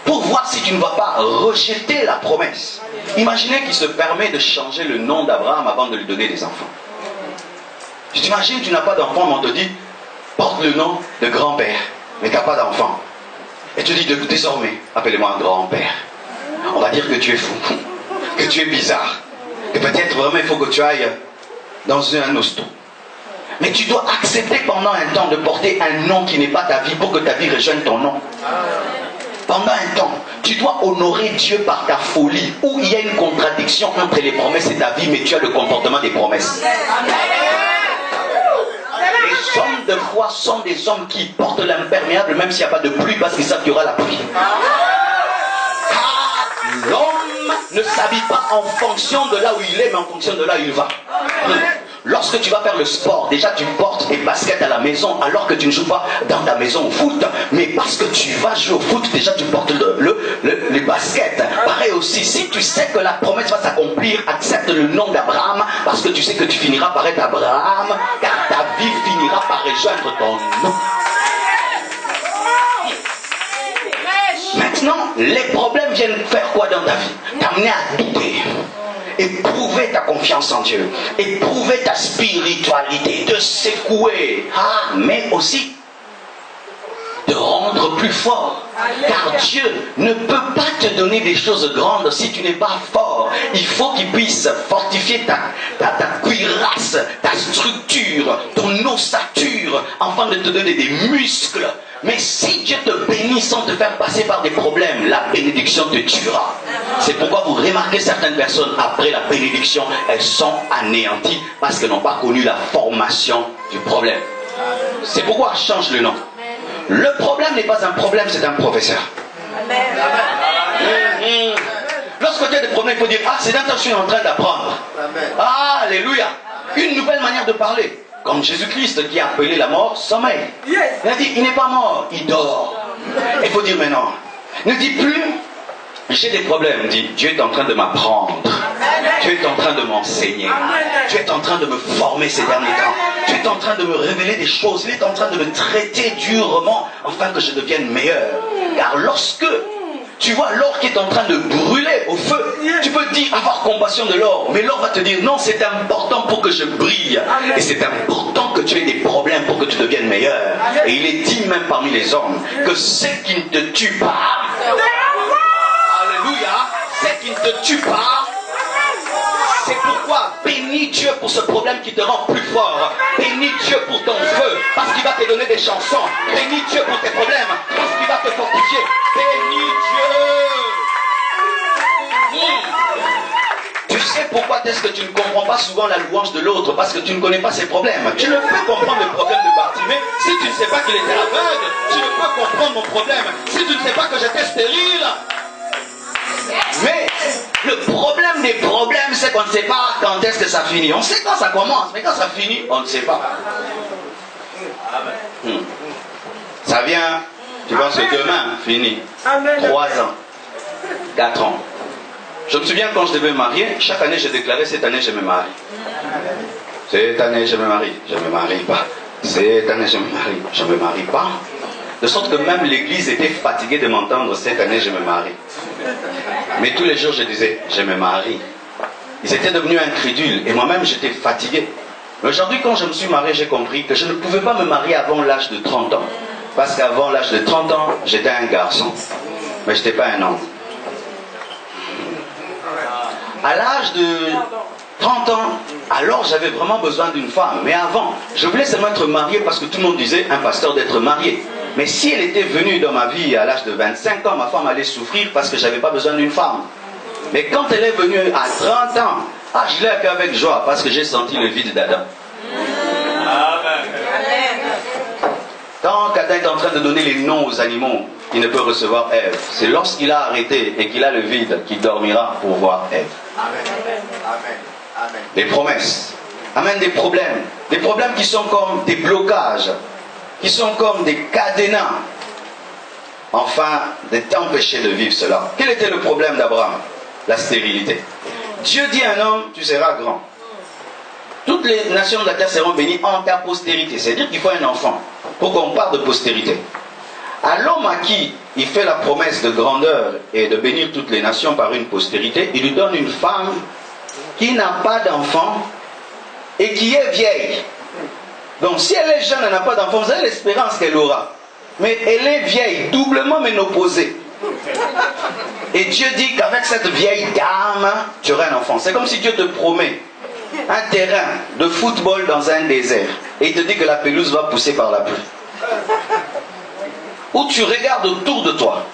Pour voir si tu ne vas pas rejeter la promesse. Imaginez qu'il se permet de changer le nom d'Abraham avant de lui donner des enfants. Tu t'imagines, tu n'as pas d'enfant, mais on te dit, porte le nom de grand-père, mais tu n'as pas d'enfant. Et tu dis, désormais, appelez-moi grand-père. On va dire que tu es fou, que tu es bizarre, que peut-être vraiment il faut que tu ailles dans un hosto. Mais tu dois accepter pendant un temps de porter un nom qui n'est pas ta vie pour que ta vie rejoigne ton nom. Pendant un temps, tu dois honorer Dieu par ta folie, où il y a une contradiction entre les promesses et ta vie, mais tu as le comportement des promesses. Les hommes de foi sont des hommes qui portent l'imperméable même s'il n'y a pas de pluie parce qu'ils savent qu'il y aura la pluie. Car l'homme ne s'habille pas en fonction de là où il est, mais en fonction de là où il va. Lorsque tu vas faire le sport, déjà tu portes tes baskets à la maison alors que tu ne joues pas dans ta maison au foot. Mais parce que tu vas jouer au foot, déjà tu portes les baskets. Pareil aussi, si tu sais que la promesse va s'accomplir, accepte le nom d'Abraham parce que tu sais que tu finiras par être Abraham, car ta vie finira par rejoindre ton nom. Maintenant, les problèmes viennent faire quoi dans ta vie? T'amener à douter. Éprouver ta confiance en Dieu, éprouver ta spiritualité, te secouer, mais aussi te rendre plus fort. Car Dieu ne peut pas te donner des choses grandes si tu n'es pas fort. Il faut qu'il puisse fortifier ta cuirasse, ta structure, ton ossature, afin de te donner des muscles. Mais si Dieu te bénit sans te faire passer par des problèmes, la bénédiction te tuera. C'est pourquoi vous remarquez certaines personnes, après la bénédiction, elles sont anéanties parce qu'elles n'ont pas connu la formation du problème. C'est pourquoi change le nom. Le problème n'est pas un problème, c'est un professeur. Lorsque tu as des problèmes, il faut dire, c'est là que je suis en train d'apprendre. Alléluia. Une nouvelle manière de parler. Comme Jésus-Christ qui a appelé la mort sommeil. Il a dit, il n'est pas mort, il dort. Il faut dire maintenant, ne dis plus, j'ai des problèmes. Dis, Dieu est en train de m'apprendre. Dieu est en train de m'enseigner. Dieu est en train de me former ces derniers temps. Dieu est en train de me révéler des choses. Il est en train de me traiter durement afin que je devienne meilleur. Car lorsque tu vois l'or qui est en train de brûler au feu, tu peux dire avoir compassion de l'or, mais l'or va te dire non, c'est important pour que je brille. Et c'est important que tu aies des problèmes pour que tu deviennes meilleur. Et il est dit même parmi les hommes que ce qui ne te tue pas, alléluia, ce qui ne te tue pas, c'est pourquoi bénis Dieu pour ce problème qui te rend plus fort. Bénis Dieu pour ton feu, parce qu'il va te donner des chansons. Bénis Dieu pour tes problèmes, parce qu'il va te fortifier. Bénis Dieu. Tu sais pourquoi est-ce que tu ne comprends pas souvent la louange de l'autre? Parce que tu ne connais pas ses problèmes. Tu ne peux comprendre le problème de Bartimée si tu ne sais pas qu'il était aveugle. Tu ne peux comprendre mon problème si tu ne sais pas que j'étais stérile. Mais le problème des problèmes, c'est qu'on ne sait pas quand est-ce que ça finit. On sait quand ça commence, mais quand ça finit, on ne sait pas. Ça vient, tu penses que demain, fini. 3 ans, 4 ans. Je me souviens quand je devais me marier, chaque année je déclarais cette année je me marie. Cette année je me marie, je ne me marie pas. Cette année je me marie, je ne me marie pas. De sorte que même l'église était fatiguée de m'entendre cette année je me marie. Mais tous les jours je disais je me marie. Ils étaient devenus incrédules et moi-même j'étais fatigué. Mais aujourd'hui quand je me suis marié, j'ai compris que je ne pouvais pas me marier avant l'âge de 30 ans. Parce qu'avant l'âge de 30 ans, j'étais un garçon. Mais je n'étais pas un homme. À l'âge de 30 ans, alors j'avais vraiment besoin d'une femme. Mais avant, je voulais seulement être marié parce que tout le monde disait un pasteur d'être marié. Mais si elle était venue dans ma vie à l'âge de 25 ans, ma femme allait souffrir parce que je n'avais pas besoin d'une femme. Mais quand elle est venue à 30 ans, je l'ai accueillie avec joie parce que j'ai senti le vide d'Adam. Quand Adam est en train de donner les noms aux animaux, il ne peut recevoir Ève. C'est lorsqu'il a arrêté et qu'il a le vide qu'il dormira pour voir Ève. Les promesses amènent des problèmes. Des problèmes qui sont comme des blocages, qui sont comme des cadenas. Enfin, de t'empêcher de vivre cela. Quel était le problème d'Abraham? La stérilité. Dieu dit à un homme, tu seras grand. Toutes les nations de la terre seront bénies en ta postérité. C'est-à-dire qu'il faut un enfant pour qu'on parle de postérité. À l'homme à qui il fait la promesse de grandeur et de bénir toutes les nations par une postérité, il lui donne une femme qui n'a pas d'enfant et qui est vieille. Donc si elle est jeune, elle n'a pas d'enfant, vous avez l'espérance qu'elle aura. Mais elle est vieille, doublement ménopausée. Et Dieu dit qu'avec cette vieille dame, tu auras un enfant. C'est comme si Dieu te promet un terrain de football dans un désert. Et il te dit que la pelouse va pousser par la pluie. Où tu regardes autour de toi,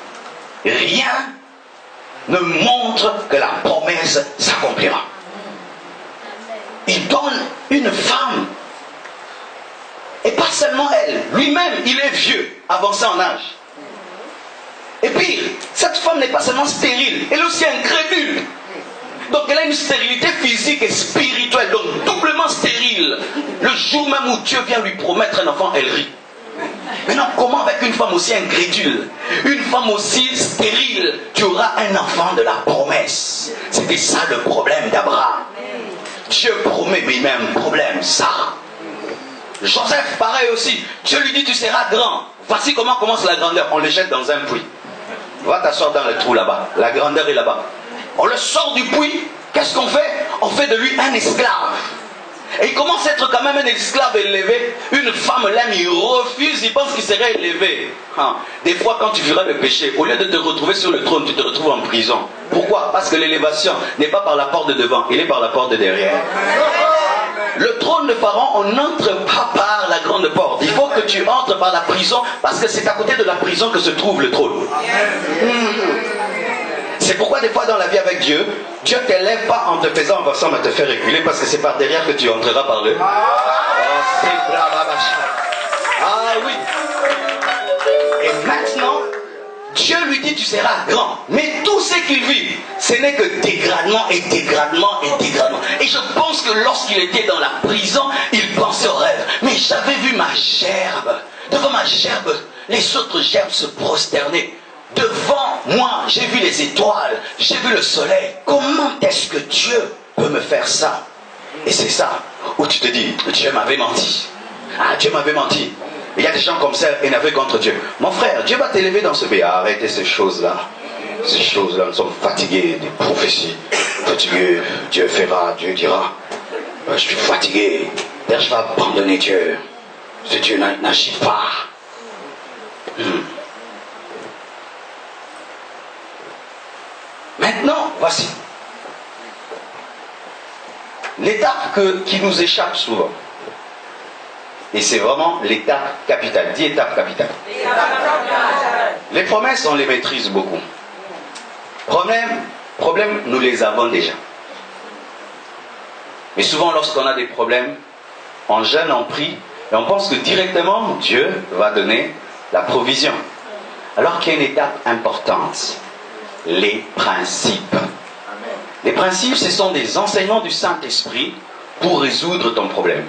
rien ne montre que la promesse s'accomplira. Il donne une femme. Et pas seulement elle. Lui-même, il est vieux, avancé en âge. Et pire, cette femme n'est pas seulement stérile, elle est aussi incrédule. Donc elle a une stérilité physique et spirituelle, donc doublement stérile. Le jour même où Dieu vient lui promettre un enfant, elle rit. Maintenant, comment avec une femme aussi incrédule, une femme aussi stérile, tu auras un enfant de la promesse? C'était ça le problème d'Abraham. Dieu promet, mais il met un problème, ça. Joseph, pareil aussi. Dieu lui dit, tu seras grand. Voici comment commence la grandeur. On le jette dans un puits. Va t'asseoir dans le trou là-bas. La grandeur est là-bas. On le sort du puits. Qu'est-ce qu'on fait? On fait de lui un esclave. Et il commence à être quand même un esclave élevé. Une femme l'aime, il refuse, il pense qu'il serait élevé. Des fois, quand tu feras le péché, au lieu de te retrouver sur le trône, tu te retrouves en prison. Pourquoi? Parce que l'élévation n'est pas par la porte de devant, elle est par la porte de derrière. Le trône de Pharaon, on n'entre pas par la grande porte. Il faut que tu entres par la prison, parce que c'est à côté de la prison que se trouve le trône. C'est pourquoi des fois dans la vie avec Dieu, Dieu ne t'élève pas en te faisant ensemble à te faire reculer, parce que c'est par derrière que tu entreras par le... Ah oui. Et maintenant, Dieu lui dit, tu seras grand. Mais tout ce qu'il vit, ce n'est que dégradement et dégradement et dégradement. Et je pense que lorsqu'il était dans la prison, il pensait au rêve. Mais j'avais vu ma gerbe. Devant ma gerbe, les autres gerbes se prosternaient. Devant moi, j'ai vu les étoiles, j'ai vu le soleil. Comment est-ce que Dieu peut me faire ça? Et c'est ça où tu te dis, Dieu m'avait menti. Dieu m'avait menti. Il y a des gens comme ça énervés contre Dieu. Mon frère, Dieu va t'élever dans ce pays. Arrêtez ces choses-là. Ces choses-là, nous sommes fatigués des prophéties. Fatigués, Dieu fera, Dieu dira. Je suis fatigué. D'ailleurs, je vais abandonner Dieu. Ce Dieu n'agit pas. Maintenant, voici. L'étape qui nous échappe souvent. Et c'est vraiment l'étape capitale. 10 étapes capitales. Les promesses, on les maîtrise beaucoup. Problème, nous les avons déjà. Mais souvent, lorsqu'on a des problèmes, on jeûne, on prie, et on pense que directement, Dieu va donner la provision. Alors qu'il y a une étape importante. Les principes. Les principes, ce sont des enseignements du Saint-Esprit pour résoudre ton problème.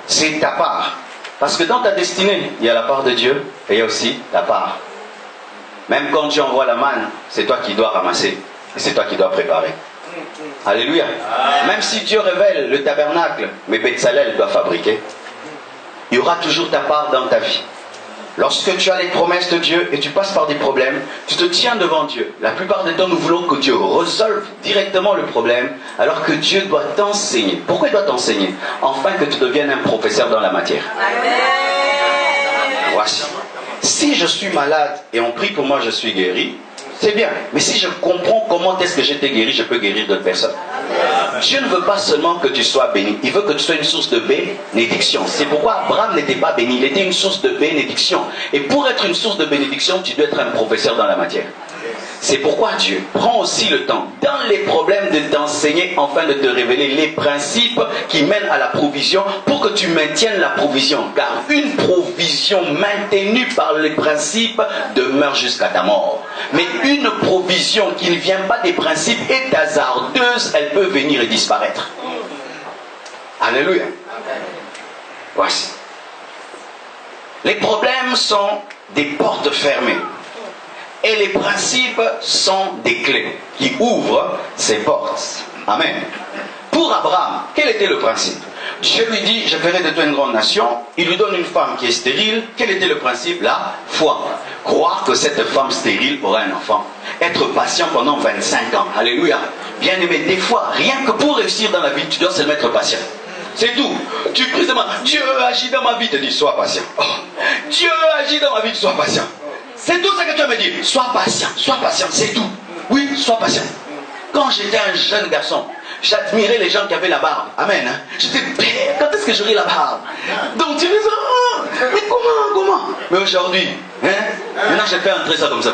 C'est ta part. Parce que dans ta destinée, il y a la part de Dieu et il y a aussi la part. Même quand Dieu envoie la manne, c'est toi qui dois ramasser et c'est toi qui dois préparer. Alléluia. Même si Dieu révèle le tabernacle, mais Betsalel doit fabriquer, il y aura toujours ta part dans ta vie. Lorsque tu as les promesses de Dieu et tu passes par des problèmes, tu te tiens devant Dieu. La plupart du temps, nous voulons que Dieu résolve directement le problème, alors que Dieu doit t'enseigner. Pourquoi il doit t'enseigner? Afin que tu deviennes un professeur dans la matière. Voici. Si je suis malade et on prie pour moi, je suis guéri, c'est bien. Mais si je comprends comment est-ce que j'étais guéri, je peux guérir d'autres personnes. Dieu ne veut pas seulement que tu sois béni, il veut que tu sois une source de bénédiction. C'est pourquoi Abraham n'était pas béni, il était une source de bénédiction. Et pour être une source de bénédiction, tu dois être un professeur dans la matière. C'est pourquoi Dieu prend aussi le temps, dans les problèmes, de t'enseigner, afin de te révéler les principes qui mènent à la provision, pour que tu maintiennes la provision. Car une provision maintenue par les principes demeure jusqu'à ta mort. Mais une provision qui ne vient pas des principes est hasardeuse, elle peut venir et disparaître. Alléluia. Voici. Les problèmes sont des portes fermées. Et les principes sont des clés qui ouvrent ces portes. Amen. Pour Abraham, quel était le principe? Dieu lui dit, je ferai de toi une grande nation. Il lui donne une femme qui est stérile. Quel était le principe? La foi. Croire que cette femme stérile aura un enfant. Être patient pendant 25 ans. Alléluia. Bien aimé, des fois, rien que pour réussir dans la vie, tu dois seulement être patient. C'est tout. Tu pries seulement, Dieu agit dans ma vie, te dis, sois patient. Oh, Dieu agit dans ma vie, sois patient. C'est tout ce que tu vas me dire. Sois patient, c'est tout. Oui, sois patient. Quand j'étais un jeune garçon, j'admirais les gens qui avaient la barbe. Amen. J'étais père, quand est-ce que j'aurai la barbe? Donc tu me dis, oh, mais comment? Mais aujourd'hui, maintenant je fais entrer ça comme ça.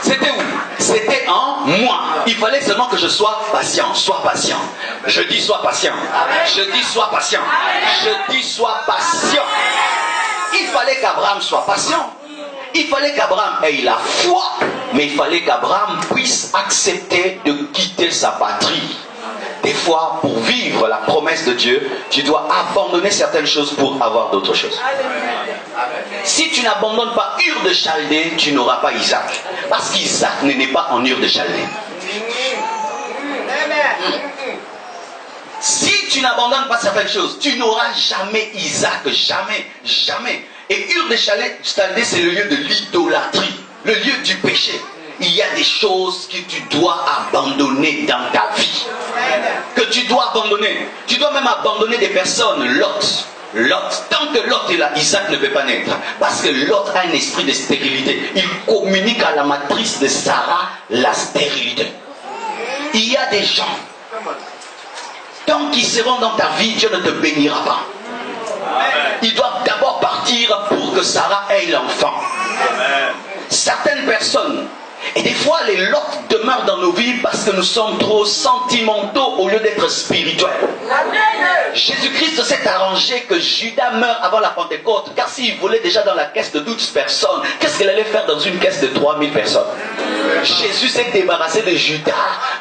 C'était où? C'était en moi. Il fallait seulement que je sois patient. Sois patient. Je dis sois patient. Je dis sois patient. Je dis sois patient. Il fallait qu'Abraham soit patient. Il fallait qu'Abraham ait la foi, mais il fallait qu'Abraham puisse accepter de quitter sa patrie. Des fois, pour vivre la promesse de Dieu, tu dois abandonner certaines choses pour avoir d'autres choses. Si tu n'abandonnes pas Ur de Chaldée, tu n'auras pas Isaac. Parce qu'Isaac n'est né pas en Ur de Chaldée. Si tu n'abandonnes pas certaines choses, tu n'auras jamais Isaac, jamais. Et Ur de Chaldée, c'est le lieu de l'idolâtrie, le lieu du péché. Il y a des choses que tu dois abandonner dans ta vie. Que tu dois abandonner. Tu dois même abandonner des personnes. Lot, tant que Lot est là, Isaac ne peut pas naître. Parce que Lot a un esprit de stérilité. Il communique à la matrice de Sarah la stérilité. Il y a des gens, tant qu'ils seront dans ta vie, Dieu ne te bénira pas. Ils doivent d'abord partir pour que Sarah ait l'enfant. Certaines personnes, et des fois les Lot demeurent dans nos vies parce que nous sommes trop sentimentaux au lieu d'être spirituels. Jésus-Christ s'est arrangé que Judas meure avant la Pentecôte, car s'il volait déjà dans la caisse de 12 personnes, qu'est-ce qu'il allait faire dans une caisse de 3000 personnes? Jésus s'est débarrassé de Judas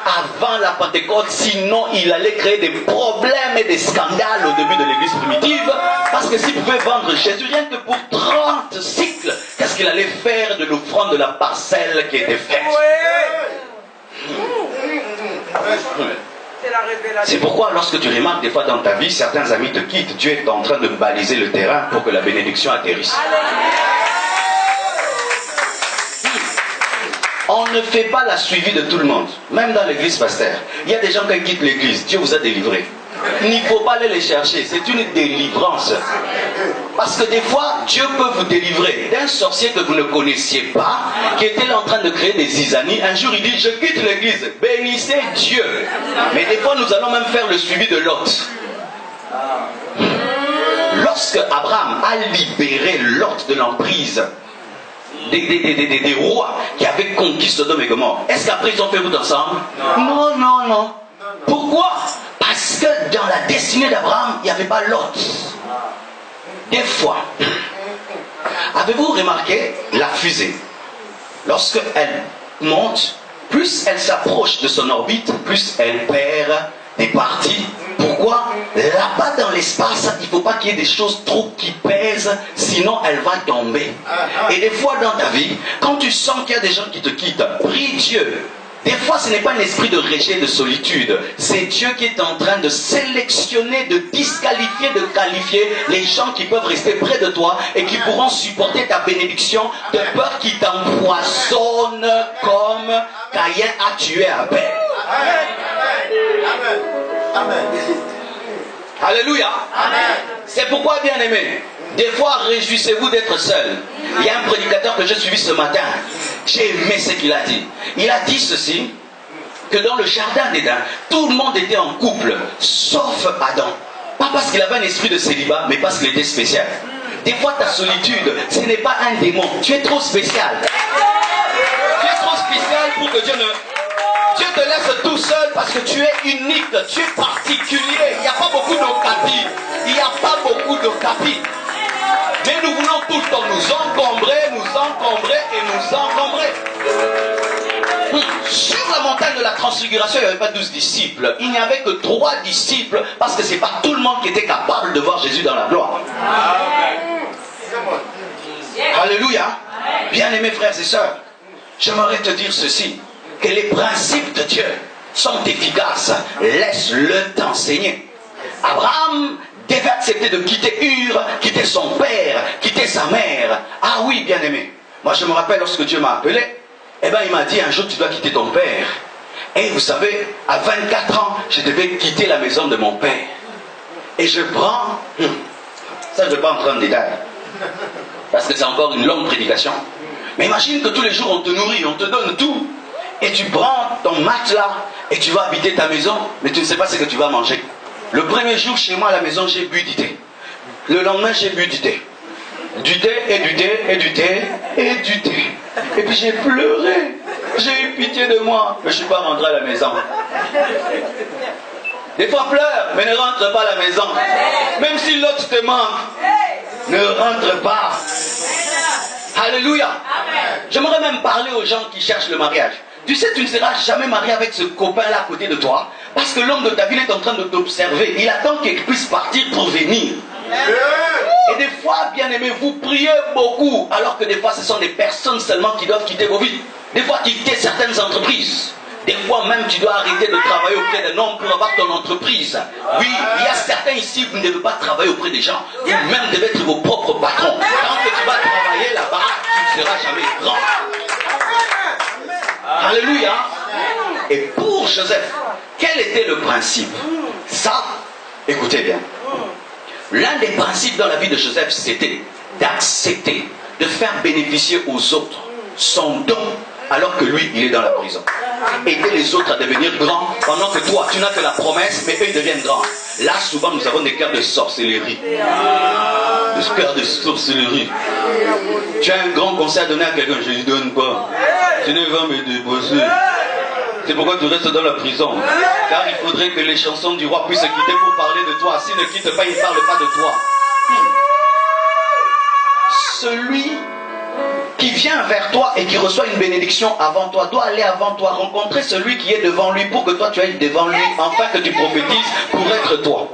avant la Pentecôte, sinon il allait créer des problèmes et des scandales au début de l'église primitive, parce que s'il pouvait vendre Jésus rien que pour 30 cycles, qu'est-ce qu'il allait faire de l'offrande de la parcelle qui était faite? C'est pourquoi lorsque tu remarques des fois dans ta vie, certains amis te quittent, Dieu est en train de baliser le terrain pour que la bénédiction atterrisse. On ne fait pas la suivi de tout le monde, même dans l'église pasteur. Il y a des gens qui quittent l'église, Dieu vous a délivré. Il ne faut pas aller les chercher, c'est une délivrance. Parce que des fois, Dieu peut vous délivrer d'un sorcier que vous ne connaissiez pas, qui était là en train de créer des zizanies. Un jour, il dit, je quitte l'église, bénissez Dieu. Mais des fois, nous allons même faire le suivi de Lot. Lorsque Abraham a libéré Lot de l'emprise des rois qui avaient conquis Sodome et Gomorrhe, est-ce qu'après ils ont fait route ensemble? Non. Pourquoi? Parce que dans la destinée d'Abraham, il n'y avait pas Lot. Des fois, avez-vous remarqué la fusée? Lorsque elle monte, plus elle s'approche de son orbite, plus elle perd des parties. Pourquoi? Là-bas dans l'espace, il ne faut pas qu'il y ait des choses trop qui pèsent, sinon elle va tomber. Et des fois dans ta vie, quand tu sens qu'il y a des gens qui te quittent, prie Dieu. Des fois, ce n'est pas un esprit de rejet, de solitude. C'est Dieu qui est en train de sélectionner, de disqualifier, de qualifier les gens qui peuvent rester près de toi et qui pourront supporter ta bénédiction de peur qu'ils t'empoisonnent comme Caïn a tué Abel. Amen. Alléluia. C'est pourquoi, bien aimé, des fois, réjouissez-vous d'être seul. Il y a un prédicateur que j'ai suivi ce matin. J'ai aimé ce qu'il a dit. Il a dit ceci. que dans le jardin d'Éden, tout le monde était en couple, sauf Adam. Pas parce qu'il avait un esprit de célibat, mais parce qu'il était spécial. Des fois, ta solitude, ce n'est pas un démon. Tu es trop spécial. Tu es trop spécial pour que Dieu te laisse tout seul parce que tu es unique, tu es particulier. Il n'y a pas beaucoup d'ocapis. Il n'y a pas beaucoup d'ocapis. Mais nous voulons tout le temps nous encombrer et nous encombrer. Sur la montagne de la transfiguration, il n'y avait pas 12 disciples. Il n'y avait que 3 disciples parce que ce n'est pas tout le monde qui était capable de voir Jésus dans la gloire. Alléluia. Bien-aimés frères et sœurs, j'aimerais te dire ceci, que les principes de Dieu sont efficaces. Laisse-le t'enseigner. Abraham devait accepter de quitter Ur, quitter son père, quitter sa mère. Ah oui, bien-aimé. Moi, je me rappelle lorsque Dieu m'a appelé, eh bien, il m'a dit un jour, tu dois quitter ton père. Et vous savez, à 24 ans, je devais quitter la maison de mon père. Et je prends... Ça, je ne vais pas entrer en détail. Parce que c'est encore une longue prédication. Mais imagine que tous les jours, on te nourrit, on te donne tout. Et tu prends ton matelas et tu vas habiter ta maison, mais tu ne sais pas ce que tu vas manger. Le premier jour, chez moi à la maison, j'ai bu du thé. Le lendemain, j'ai bu du thé. Du thé et du thé et du thé et du thé. Et puis j'ai pleuré. J'ai eu pitié de moi. Mais je ne suis pas rentré à la maison. Des fois pleure, mais ne rentre pas à la maison. Même si l'autre te manque, ne rentre pas. Alléluia. J'aimerais même parler aux gens qui cherchent le mariage. Tu sais, tu ne seras jamais marié avec ce copain-là à côté de toi. Parce que l'homme de ta vie est en train de t'observer. Il attend qu'il puisse partir pour venir. Et des fois, bien aimé, vous priez beaucoup. Alors que des fois, ce sont des personnes seulement qui doivent quitter vos vies. Des fois, quitter certaines entreprises. Des fois même, tu dois arrêter de travailler auprès d'un homme pour avoir ton entreprise. Oui, il y a certains ici, vous ne devez pas travailler auprès des gens. Vous-même devez être vos propres patrons. Tant que tu vas travailler là-bas, tu ne seras jamais grand. Alléluia. Et pour Joseph, quel était le principe? Ça, écoutez bien. L'un des principes dans la vie de Joseph, c'était d'accepter, de faire bénéficier aux autres son don, alors que lui, il est dans la prison. Aider les autres à devenir grands, pendant que toi, tu n'as que la promesse, mais eux, ils deviennent grands. Là, souvent, nous avons des cœurs de sorcellerie. Des cœurs de sorcellerie. Tu as un grand conseil à donner à quelqu'un, je ne lui donne pas. Tu ne vas me déposer. C'est pourquoi tu restes dans la prison. Car il faudrait que les chansons du roi puissent quitter pour parler de toi. S'ils ne quittent pas, ils ne parlent pas de toi. Celui qui vient vers toi et qui reçoit une bénédiction avant toi doit aller avant toi, rencontrer celui qui est devant lui pour que toi tu ailles devant lui, afin que tu prophétises pour être toi.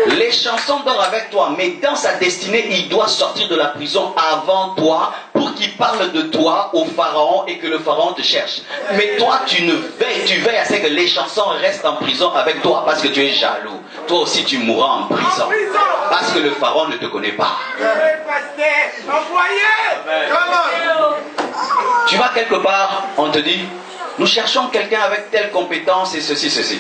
Les chansons dorment avec toi, mais dans sa destinée, il doit sortir de la prison avant toi pour qu'il parle de toi au pharaon et que le pharaon te cherche. Mais toi, tu veilles à ce que les chansons restent en prison avec toi parce que tu es jaloux. Toi aussi, tu mourras en prison parce que le pharaon ne te connaît pas. Tu vas quelque part, on te dit, nous cherchons quelqu'un avec telle compétence et ceci, ceci.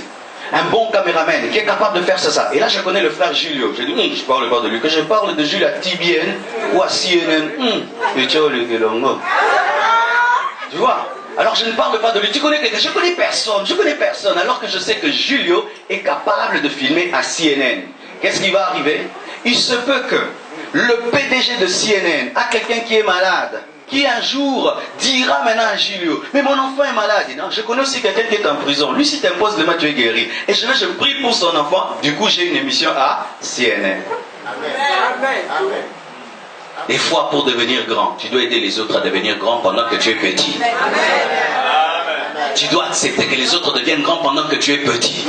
Un bon caméraman qui est capable de faire ça. Et là, je connais le frère Julio. Je dis, je parle pas de lui. Que je parle de Julio à TBN ou à CNN. Et tu vois? Alors, je ne parle pas de lui. Tu connais quelqu'un? Je connais personne. Je connais personne. Alors que je sais que Julio est capable de filmer à CNN. Qu'est-ce qui va arriver? Il se peut que le PDG de CNN a quelqu'un qui est malade, qui un jour dira maintenant à Julio, mais mon enfant est malade. Non, je connais aussi quelqu'un qui est en prison. Lui, si t'imposes demain, tu es guéri. Et je prie pour son enfant. Du coup, j'ai une émission à CNN. Amen. Des fois, pour devenir grand, tu dois aider les autres à devenir grands pendant que tu es petit. Tu dois accepter que les autres deviennent grands pendant que tu es petit.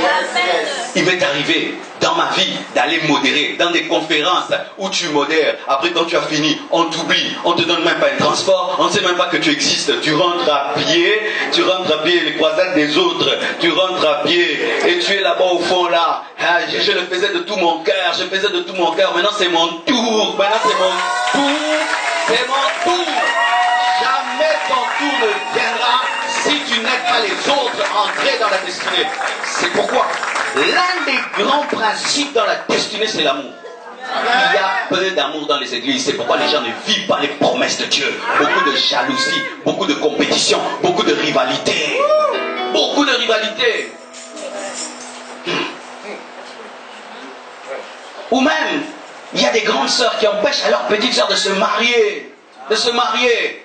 Il m'est arrivé dans ma vie d'aller modérer dans des conférences où tu modères. Après, quand tu as fini, on t'oublie, on te donne même pas un transport, on ne sait même pas que tu existes. Tu rentres à pied les croisades des autres. Tu rentres à pied et tu es là-bas au fond là. Je le faisais de tout mon cœur, je faisais de tout mon cœur. Maintenant c'est mon tour, c'est mon tour. Jamais ton tour ne viendra si tu n'aides pas les autres à entrer dans la destinée. C'est pourquoi l'un des grands principes dans la destinée, c'est l'amour. Il y a peu d'amour dans les églises. C'est pourquoi les gens ne vivent pas les promesses de Dieu. Beaucoup de jalousie, beaucoup de compétition, beaucoup de rivalité. Beaucoup de rivalité. Ou même, il y a des grandes sœurs qui empêchent à leur petite sœur de se marier. De se marier.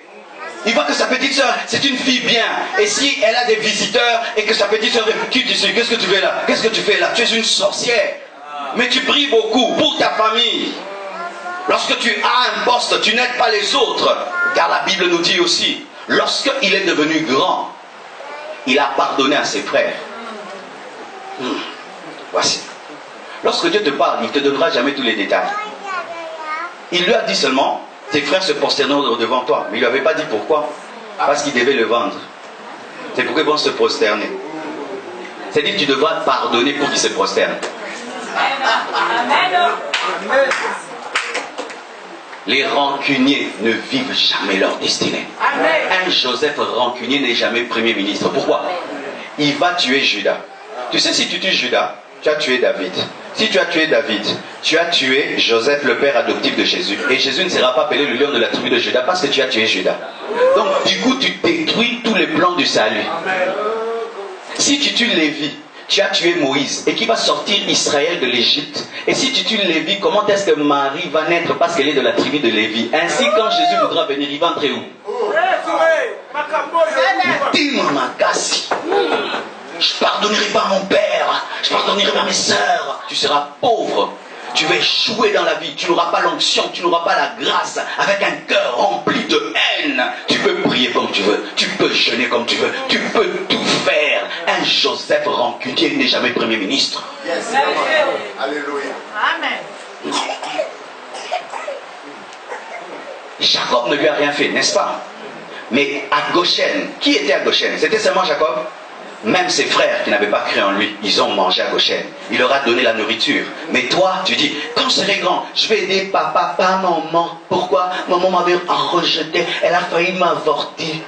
Il voit que sa petite sœur, c'est une fille bien. Et si elle a des visiteurs et que sa petite sœur dit, qu'est-ce que tu fais là? Qu'est-ce que tu fais là? Tu es une sorcière. Mais tu pries beaucoup pour ta famille. Lorsque tu as un poste, tu n'aides pas les autres. Car la Bible nous dit aussi, lorsqu'il est devenu grand, il a pardonné à ses frères. Voici. Lorsque Dieu te parle, il ne te donnera jamais tous les détails. Il lui a dit seulement, tes frères se prosterneront devant toi. Mais il ne lui avait pas dit pourquoi. Parce qu'il devait le vendre. C'est pourquoi ils vont se prosterner. C'est-à-dire que tu devras pardonner pour qu'ils se prosternent. Les rancuniers ne vivent jamais leur destinée. Un Joseph rancunier n'est jamais premier ministre. Pourquoi? Il va tuer Judas. Tu sais, si tu tues Judas, tu as tué David. Si tu as tué David, tu as tué Joseph, le père adoptif de Jésus. Et Jésus ne sera pas appelé le lion de la tribu de Judas parce que tu as tué Judas. Donc, du coup, tu détruis tous les plans du salut. Si tu tues Lévi, tu as tué Moïse et qui va sortir Israël de l'Égypte. Et si tu tues Lévi, comment est-ce que Marie va naître parce qu'elle est de la tribu de Lévi? Ainsi, quand Jésus voudra venir, il va entrer où? Dis-moi, Makassi. Je ne pardonnerai pas à mon père, je ne pardonnerai pas à mes sœurs. Tu seras pauvre, tu vas échouer dans la vie, tu n'auras pas l'onction, tu n'auras pas la grâce, avec un cœur rempli de haine. Tu peux prier comme tu veux, tu peux jeûner comme tu veux, tu peux tout faire. Un Joseph rancunier n'est jamais premier ministre. Yes. Alléluia. Amen. Jacob ne lui a rien fait, n'est-ce pas? Mais à Goshen, qui était à Goshen? C'était seulement Jacob? Même ses frères qui n'avaient pas cru en lui, ils ont mangé à Goshen. Il leur a donné la nourriture. Mais toi, tu dis, quand je serai grand, je vais aider papa, pas maman. Pourquoi? Maman m'avait rejeté, elle a failli m'avorter.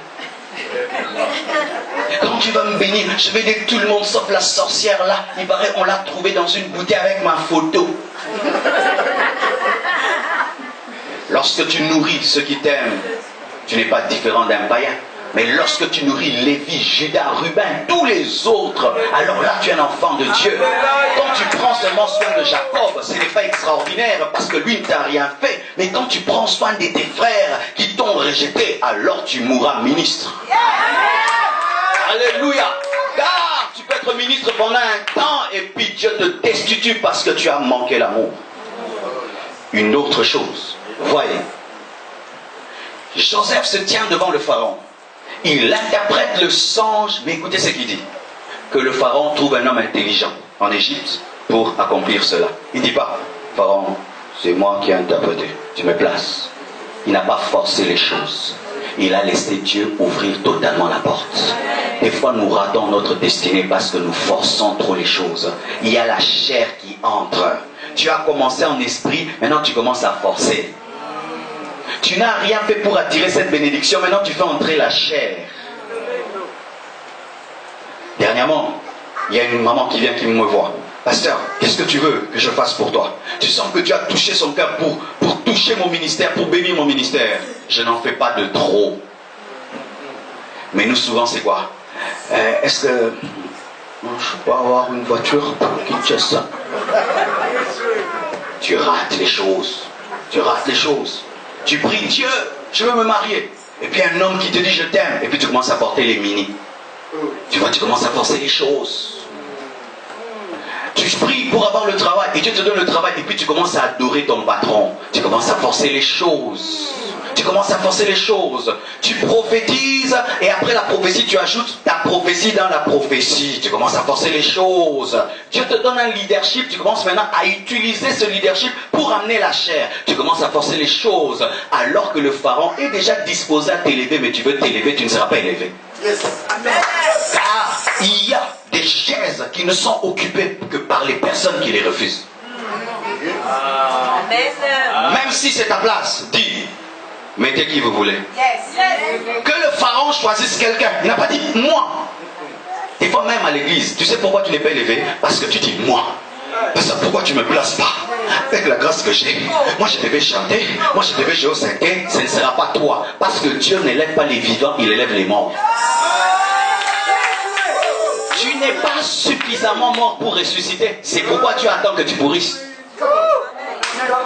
Quand tu vas me bénir, je vais aider tout le monde sauf la sorcière là. Il paraît on l'a trouvée dans une bouteille avec ma photo. Lorsque tu nourris ceux qui t'aiment, tu n'es pas différent d'un païen. Mais lorsque tu nourris Lévi, Judas, Ruben, tous les autres, alors là tu es un enfant de Dieu. Quand tu prends seulement soin de Jacob, ce n'est pas extraordinaire parce que lui ne t'a rien fait. Mais quand tu prends soin de tes frères qui t'ont rejeté, alors tu mourras ministre. Alléluia. Car tu peux être ministre pendant un temps et puis Dieu te destitue parce que tu as manqué l'amour. Une autre chose, voyez, Joseph se tient devant le pharaon. Il interprète le songe, mais écoutez ce qu'il dit. Que le pharaon trouve un homme intelligent en Égypte pour accomplir cela. Il ne dit pas, pharaon, c'est moi qui ai interprété, tu me places. Il n'a pas forcé les choses. Il a laissé Dieu ouvrir totalement la porte. Des fois, nous ratons notre destinée parce que nous forçons trop les choses. Il y a la chair qui entre. Tu as commencé en esprit, maintenant tu commences à forcer. Tu n'as rien fait pour attirer cette bénédiction, maintenant tu fais entrer la chair. Dernièrement, il y a une maman qui vient qui me voit. Pasteur, qu'est-ce que tu veux que je fasse pour toi? Tu sens que tu as touché son cœur pour toucher mon ministère, pour bénir mon ministère. Je n'en fais pas de trop. Mais nous souvent c'est quoi? Est-ce que je peux avoir une voiture pour Kinshasa? Tu rates les choses. Tu rates les choses. Tu pries Dieu, je veux me marier. Et puis un homme qui te dit je t'aime. Et puis tu commences à porter les mini. Tu vois, tu commences à forcer les choses. Tu pries pour avoir le travail. Et Dieu te donne le travail. Et puis tu commences à adorer ton patron. Tu commences à forcer les choses. Tu commences à forcer les choses. Tu prophétises. Et après la prophétie, tu ajoutes ta prophétie dans la prophétie. Tu commences à forcer les choses. Dieu te donne un leadership. Tu commences maintenant à utiliser ce leadership pour amener la chair. Tu commences à forcer les choses. Alors que le pharaon est déjà disposé à t'élever. Mais tu veux t'élever, tu ne seras pas élevé. Yes. Car il y a des chaises qui ne sont occupées que par les personnes qui les refusent. Même si c'est ta place, dis, mettez qui vous voulez. Que le pharaon choisisse quelqu'un. Il n'a pas dit moi. Des fois même à l'église, tu sais pourquoi tu n'es pas élevé? Parce que tu dis moi. Parce que pourquoi tu ne me places pas? Avec la grâce que j'ai, moi je devais chanter, moi je devais jouer au cinquième, ce ne sera pas toi. Parce que Dieu n'élève pas les vivants, il élève les morts. n'es pas suffisamment mort pour ressusciter. C'est pourquoi tu attends que tu pourrisses.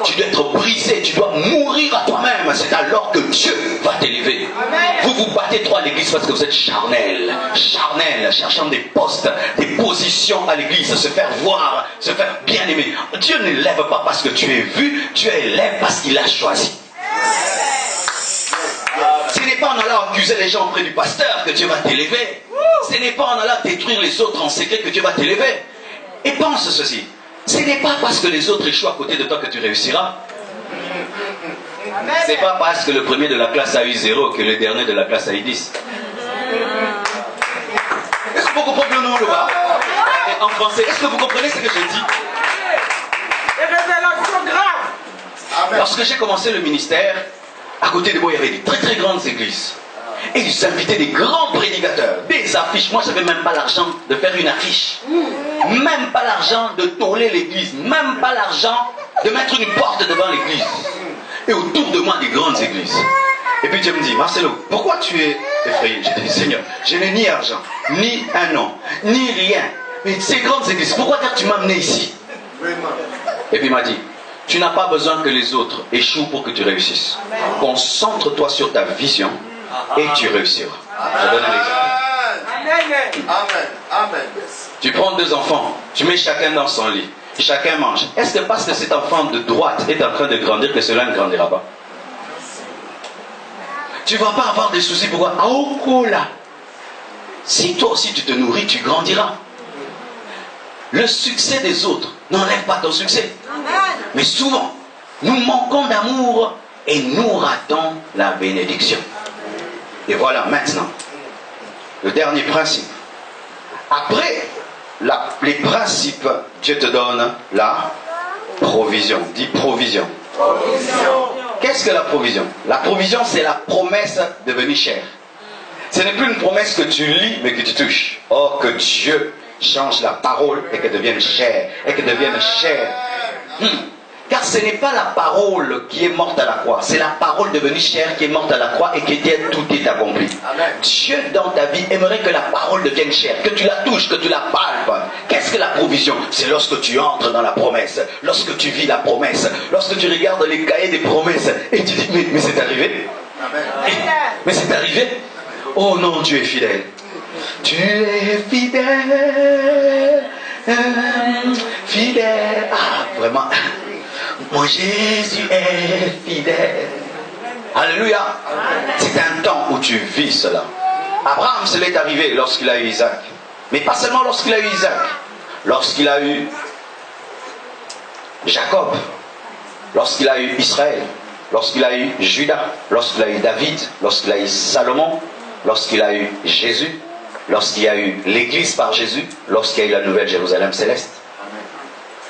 Tu dois être brisé, tu dois mourir à toi-même. C'est alors que Dieu va t'élever. Vous vous battez trop à l'église parce que vous êtes charnel, cherchant des postes, des positions à l'église, se faire voir, se faire bien aimer. Dieu ne lève pas parce que tu es vu, Dieu élève parce qu'il a choisi. Ce n'est pas en allant accuser les gens auprès du pasteur que Dieu va t'élever. Ce n'est pas en allant détruire les autres en secret que Dieu va t'élever. Et pense ceci. Ce n'est pas parce que les autres échouent à côté de toi que tu réussiras. Ce n'est pas parce que le premier de la classe a eu 0 que le dernier de la classe a eu 10. Est-ce que vous comprenez le nom ou pas? En français, est-ce que vous comprenez ce que je dis? Lorsque j'ai commencé le ministère, à côté de moi, il y avait des très très grandes églises. Et ils invitaient des grands prédicateurs, des affiches. Moi, je n'avais même pas l'argent de faire une affiche. Même pas l'argent de tourner l'église. Même pas l'argent de mettre une porte devant l'église. Et autour de moi, des grandes églises. Et puis Dieu me dit, Marcelo, pourquoi tu es effrayé? J'ai dit, Seigneur, je n'ai ni argent, ni un nom, ni rien. Mais ces grandes églises, pourquoi tu m'as amené ici? Et puis il m'a dit, tu n'as pas besoin que les autres échouent pour que tu réussisses. Concentre-toi sur ta vision et tu réussiras. Je donne un exemple. Amen. Tu prends 2 enfants, tu mets chacun dans son lit, chacun mange. Est-ce que parce que cet enfant de droite est en train de grandir que cela ne grandira pas? Tu ne vas pas avoir des soucis. Pourquoi? Là. Si toi aussi tu te nourris, tu grandiras. Le succès des autres n'enlève pas ton succès. Mais souvent, nous manquons d'amour et nous ratons la bénédiction. Et voilà maintenant le dernier principe. Après les principes, Dieu te donne la provision. Dis provision. Qu'est-ce que la provision? La provision, c'est la promesse devenue chère. Ce n'est plus une promesse que tu lis mais que tu touches. Oh, que Dieu change la parole et qu'elle devienne chère. Et qu'elle devienne chère. Car ce n'est pas la parole qui est morte à la croix. C'est la parole devenue chère qui est morte à la croix et qui dit tout est accompli. Amen. Dieu dans ta vie aimerait que la parole devienne chère, que tu la touches, que tu la palpes. Qu'est-ce que la provision? C'est lorsque tu entres dans la promesse, lorsque tu vis la promesse, lorsque tu regardes les cahiers des promesses et tu dis mais c'est arrivé. Amen. Mais c'est arrivé. Oh non, Dieu est fidèle. Tu es fidèle. Fidèle. Ah, vraiment. Mon Jésus est fidèle. Alléluia. C'est un temps où tu vis cela. Abraham, cela est arrivé lorsqu'il a eu Isaac. Mais pas seulement lorsqu'il a eu Isaac. Lorsqu'il a eu Jacob. Lorsqu'il a eu Israël. Lorsqu'il a eu Judas. Lorsqu'il a eu David. Lorsqu'il a eu Salomon. Lorsqu'il a eu Jésus. Lorsqu'il y a eu l'Église par Jésus. Lorsqu'il y a eu la nouvelle Jérusalem céleste.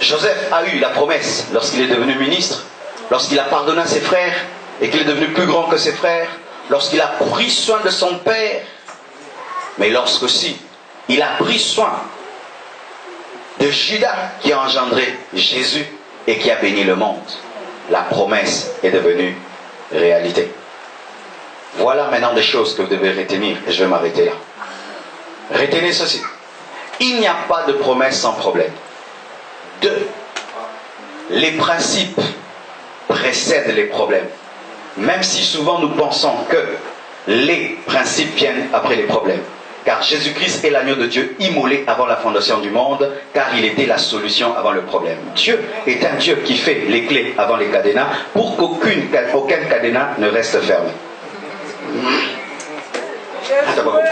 Joseph a eu la promesse lorsqu'il est devenu ministre, lorsqu'il a pardonné à ses frères et qu'il est devenu plus grand que ses frères, lorsqu'il a pris soin de son père, mais lorsqu'aussi il a pris soin de Judas qui a engendré Jésus et qui a béni le monde. La promesse est devenue réalité. Voilà maintenant des choses que vous devez retenir et je vais m'arrêter là. Retenez ceci. Il n'y a pas de promesse sans problème. 2. Les principes précèdent les problèmes. Même si souvent nous pensons que les principes viennent après les problèmes. Car Jésus-Christ est l'agneau de Dieu immolé avant la fondation du monde, car il était la solution avant le problème. Dieu est un Dieu qui fait les clés avant les cadenas pour qu'aucun cadenas ne reste fermé. Ah, t'as pas compris?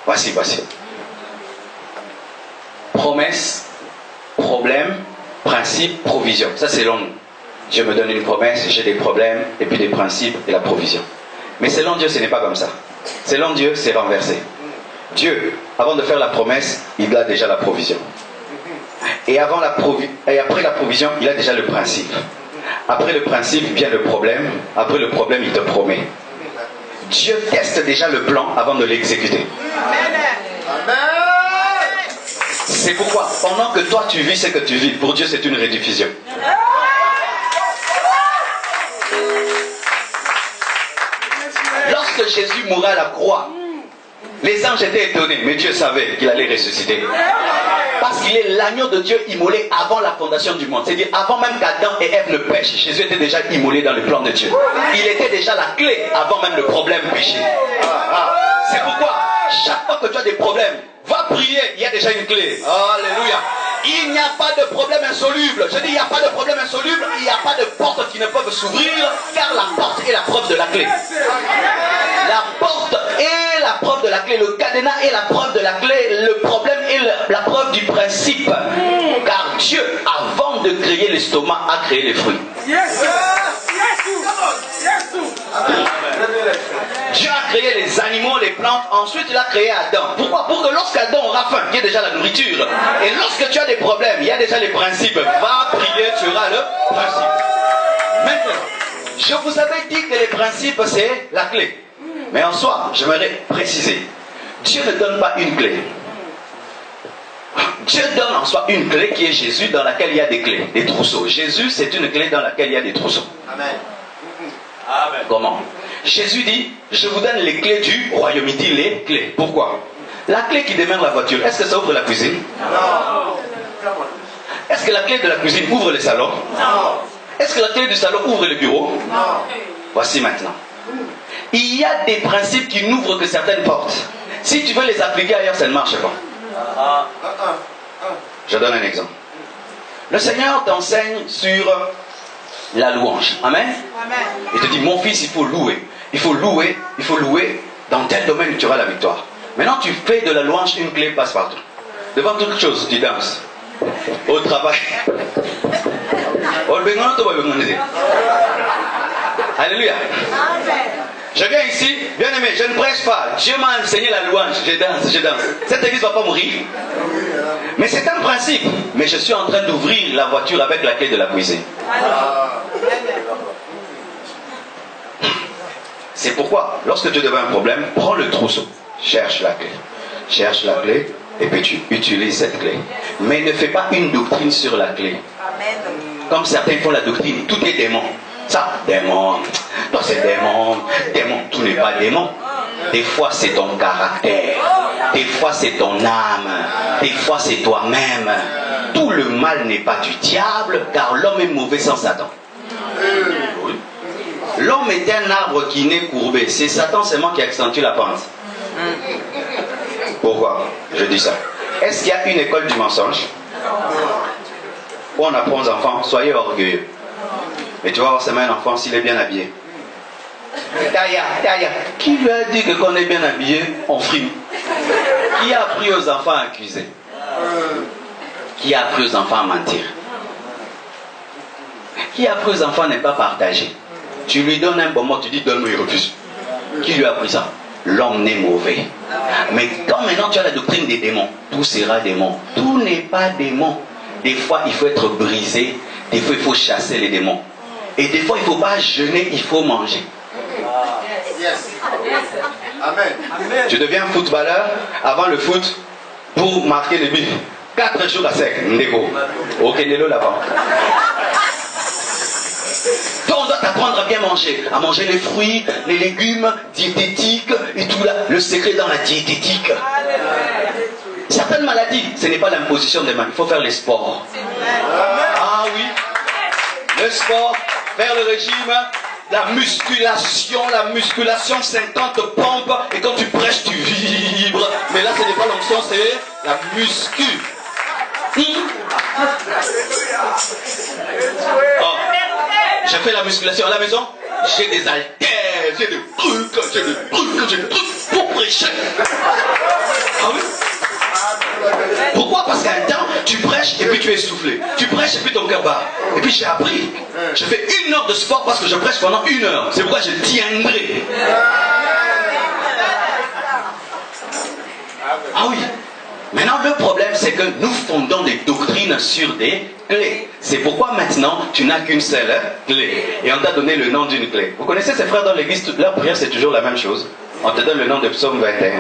Voici. Promesse, problème, principe, provision. Ça c'est long. Dieu me donne une promesse, j'ai des problèmes, et puis des principes et la provision. Mais selon Dieu, ce n'est pas comme ça. Selon Dieu, c'est renversé. Dieu, avant de faire la promesse, il a déjà la provision. Et après la provision, il a déjà le principe. Après le principe vient le problème. Après le problème, il te promet. Dieu teste déjà le plan avant de l'exécuter. C'est pourquoi, pendant que toi tu vis ce que tu vis, pour Dieu c'est une rediffusion. Lorsque lorsque Jésus mourait à la croix, les anges étaient étonnés, mais Dieu savait qu'il allait ressusciter. Parce qu'il est l'agneau de Dieu immolé avant la fondation du monde. C'est-à-dire avant même qu'Adam et Ève ne pêchent, Jésus était déjà immolé dans le plan de Dieu. Il était déjà la clé avant même le problème péché. C'est pourquoi, chaque fois que tu as des problèmes, va prier, il y a déjà une clé. Alléluia. Il n'y a pas de problème insoluble. Je dis, il n'y a pas de problème insoluble, il n'y a pas de portes qui ne peuvent s'ouvrir, car la porte est la preuve de la clé. La porte est la preuve de la clé, le cadenas est la preuve de la clé, le problème est la preuve du principe. Car Dieu, avant de créer l'estomac, a créé les fruits. Dieu a créé les animaux, les plantes, ensuite il a créé Adam. Pourquoi? Pour que lorsqu'Adam aura faim, il y ait déjà la nourriture. Et lorsque tu as des problèmes, il y a déjà les principes. Va prier, tu auras le principe. Maintenant, je vous avais dit que les principes, c'est la clé. Mais en soi, j'aimerais préciser, Dieu ne donne pas une clé. Dieu donne en soi une clé qui est Jésus, dans laquelle il y a des clés, des trousseaux. Jésus, c'est une clé dans laquelle il y a des trousseaux. Amen. Amen. Comment? Jésus dit, je vous donne les clés du royaume. Il dit les clés. Pourquoi? La clé qui démarre la voiture, est-ce que ça ouvre la cuisine? Non. Est-ce que la clé de la cuisine ouvre le salon? Non. Est-ce que la clé du salon ouvre le bureau? Non. Voici maintenant. Il y a des principes qui n'ouvrent que certaines portes. Si tu veux les appliquer ailleurs, ça ne marche pas. Je donne un exemple. Le Seigneur t'enseigne sur la louange. Amen. Il te dit, mon fils, il faut louer. Il faut louer, il faut louer. Dans tel domaine, tu auras la victoire. Maintenant, tu fais de la louange une clé passe-partout. Devant toute chose, tu danses. Au travail. Alléluia. Je viens ici, bien aimé, je ne prêche pas. Dieu m'a enseigné la louange. Je danse, je danse. Cette église ne va pas mourir. Mais c'est un principe. Mais je suis en train d'ouvrir la voiture avec la clé de la cuisine. C'est pourquoi, lorsque tu devais un problème, prends le trousseau. Cherche la clé. Cherche la clé et puis tu utilises cette clé. Mais ne fais pas une doctrine sur la clé. Comme certains font la doctrine, tout est démon. Ça, démon. Toi, c'est démon. Démon, tout n'est pas démon. Des fois, c'est ton caractère. Des fois, c'est ton âme. Des fois, c'est toi-même. Tout le mal n'est pas du diable, car l'homme est mauvais sans Satan. L'homme est un arbre qui n'est courbé. C'est Satan seulement qui accentue la pente. Pourquoi je dis ça? Est-ce qu'il y a une école du mensonge où on apprend aux enfants, soyez orgueilleux. Mais tu vas voir seulement un enfant s'il est bien habillé. Taya. Qui lui a dit que quand on est bien habillé, on frime? Qui a appris aux enfants à accuser? Qui a appris aux enfants à mentir? Qui a appris aux enfants à ne pas partager? Tu lui donnes un bon mot, tu dis donne-moi, il refuse. Qui lui a appris ça? L'homme n'est mauvais. Mais quand maintenant tu as la doctrine des démons, tout sera démon. Tout n'est pas démon. Des fois il faut être brisé, des fois il faut chasser les démons. Et des fois il ne faut pas jeûner, il faut manger. Amen. Tu deviens footballeur avant le foot pour marquer le but. 4 jours à sec, Ndeko. Au Kenelo là-bas. Donc on doit t'apprendre à bien manger, à manger les fruits, les légumes, diététiques et tout là. Le secret dans la diététique. Certaines maladies, ce n'est pas l'imposition des mains, il faut faire les sports. Ah oui, le sport, faire le régime, la musculation, 50 pompes, et quand tu prêches, tu vibres. Mais là, ce n'est pas l'onction, c'est la muscu. Oh. Je fais la musculation à la maison, j'ai des haltères, j'ai des trucs pour prêcher. Ah oui? Pourquoi? Parce qu'à un temps, tu prêches et puis tu es essoufflé. Tu prêches et puis ton cœur bat. Et puis j'ai appris. Je fais 1 heure de sport parce que je prêche pendant 1 heure. C'est pourquoi je tiendrai. Ah oui. Maintenant, le problème, c'est que nous fondons des doctrines sur des clés. C'est pourquoi maintenant, tu n'as qu'une seule clé. Et on t'a donné le nom d'une clé. Vous connaissez ces frères dans l'église, leur prière, c'est toujours la même chose. On te donne le nom de Psaume 21.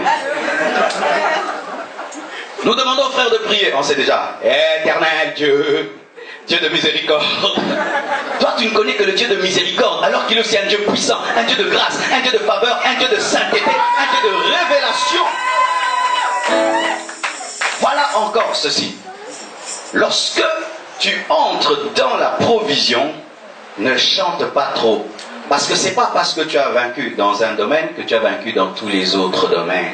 Nous demandons aux frères de prier. On sait déjà. Éternel Dieu, Dieu de miséricorde. Toi, tu ne connais que le Dieu de miséricorde, alors qu'il est aussi un Dieu puissant, un Dieu de grâce, un Dieu de faveur, un Dieu de sainteté, un Dieu de révélation. Voilà encore ceci. Lorsque tu entres dans la provision, ne chante pas trop. Parce que c'est pas parce que tu as vaincu dans un domaine que tu as vaincu dans tous les autres domaines.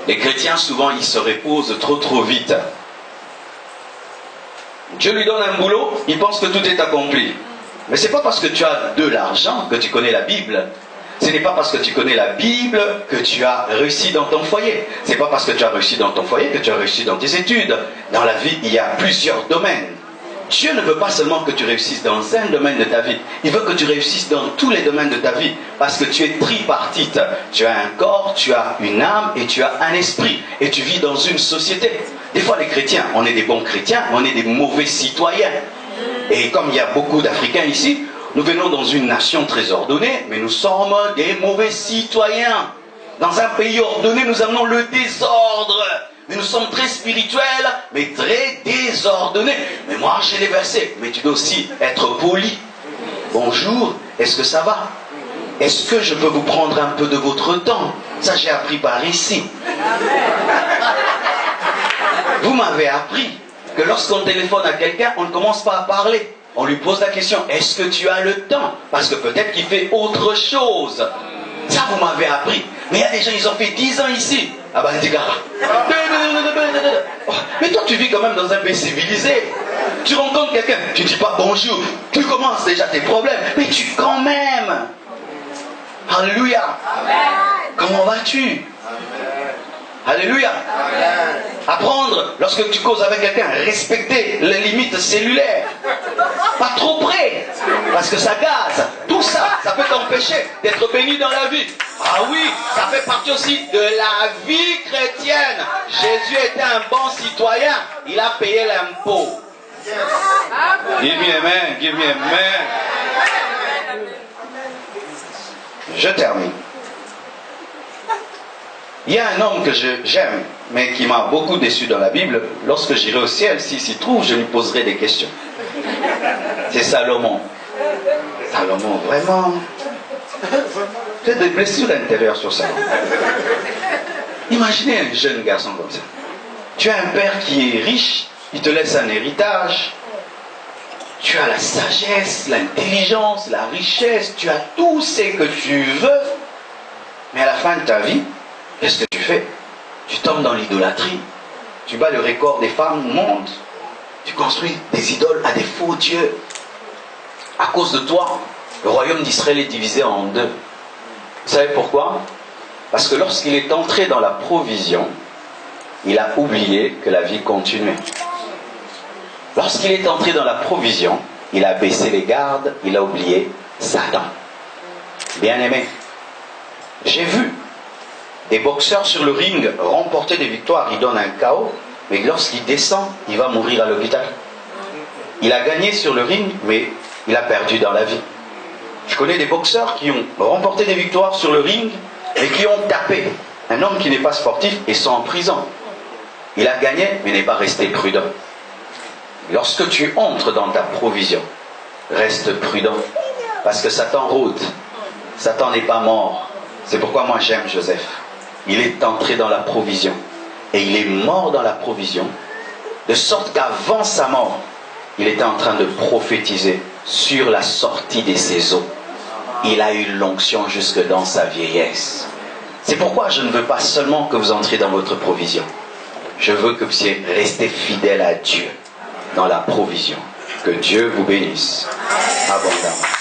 Les chrétiens, souvent, ils se reposent trop vite. Dieu lui donne un boulot, il pense que tout est accompli. Mais c'est pas parce que tu as de l'argent que tu connais la Bible. Ce n'est pas parce que tu connais la Bible que tu as réussi dans ton foyer. Ce n'est pas parce que tu as réussi dans ton foyer que tu as réussi dans tes études. Dans la vie, il y a plusieurs domaines. Dieu ne veut pas seulement que tu réussisses dans un domaine de ta vie. Il veut que tu réussisses dans tous les domaines de ta vie. Parce que tu es tripartite. Tu as un corps, tu as une âme et tu as un esprit. Et tu vis dans une société. Des fois, les chrétiens, on est des bons chrétiens, mais on est des mauvais citoyens. Et comme il y a beaucoup d'Africains ici, nous venons dans une nation très ordonnée, mais nous sommes des mauvais citoyens. Dans un pays ordonné, nous amenons le désordre. Mais nous sommes très spirituels, mais très désordonnés. Mais moi, j'ai les versets. Mais tu dois aussi être poli. Bonjour, est-ce que ça va? Est-ce que je peux vous prendre un peu de votre temps? Ça, j'ai appris par ici. Vous m'avez appris que lorsqu'on téléphone à quelqu'un, on ne commence pas à parler. On lui pose la question, est-ce que tu as le temps? Parce que peut-être qu'il fait autre chose. Ça, vous m'avez appris. Mais il y a des gens, ils ont fait 10 ans ici. Ah ben, mais toi, tu vis quand même dans un pays civilisé. Tu rencontres quelqu'un, tu ne dis pas bonjour. Tu commences déjà tes problèmes. Mais tu quand même. Alléluia. Comment vas-tu? Alléluia. Apprendre, lorsque tu causes avec quelqu'un, respecter les limites cellulaires. Pas trop près, parce que ça gaze. Tout ça, ça peut t'empêcher d'être béni dans la vie. Ah oui, ça fait partie aussi de la vie chrétienne. Jésus était un bon citoyen. Il a payé l'impôt. Give me amen, give me amen. Je termine. Il y a un homme que j'aime, mais qui m'a beaucoup déçu dans la Bible. Lorsque j'irai au ciel, s'il s'y trouve, je lui poserai des questions. C'est Salomon. Salomon, vraiment. J'ai des blessures intérieures sur ça. Imaginez un jeune garçon comme ça. Tu as un père qui est riche, il te laisse un héritage. Tu as la sagesse, l'intelligence, la richesse, tu as tout ce que tu veux. Mais à la fin de ta vie, qu'est-ce que tu fais? Tu tombes dans l'idolâtrie. Tu bats le record des femmes au monde. Tu construis des idoles à des faux dieux. À cause de toi, le royaume d'Israël est divisé en deux. Vous savez pourquoi? Parce que lorsqu'il est entré dans la provision, il a oublié que la vie continuait. Lorsqu'il est entré dans la provision, il a baissé les gardes, il a oublié Satan. Bien-aimé, j'ai vu des boxeurs sur le ring remporter des victoires. Il donne un KO, mais lorsqu'il descend, il va mourir à l'hôpital. Il a gagné sur le ring, mais il a perdu dans la vie. Je connais des boxeurs qui ont remporté des victoires sur le ring, mais qui ont tapé un homme qui n'est pas sportif et sont en prison. Il a gagné, mais n'est pas resté prudent. Lorsque tu entres dans ta provision, reste prudent, parce que Satan rôde. Satan n'est pas mort. C'est pourquoi moi j'aime Joseph. Il est entré dans la provision. Et il est mort dans la provision. De sorte qu'avant sa mort, il était en train de prophétiser sur la sortie de ses eaux. Il a eu l'onction jusque dans sa vieillesse. C'est pourquoi je ne veux pas seulement que vous entriez dans votre provision. Je veux que vous puissiez rester fidèle à Dieu dans la provision. Que Dieu vous bénisse abondamment.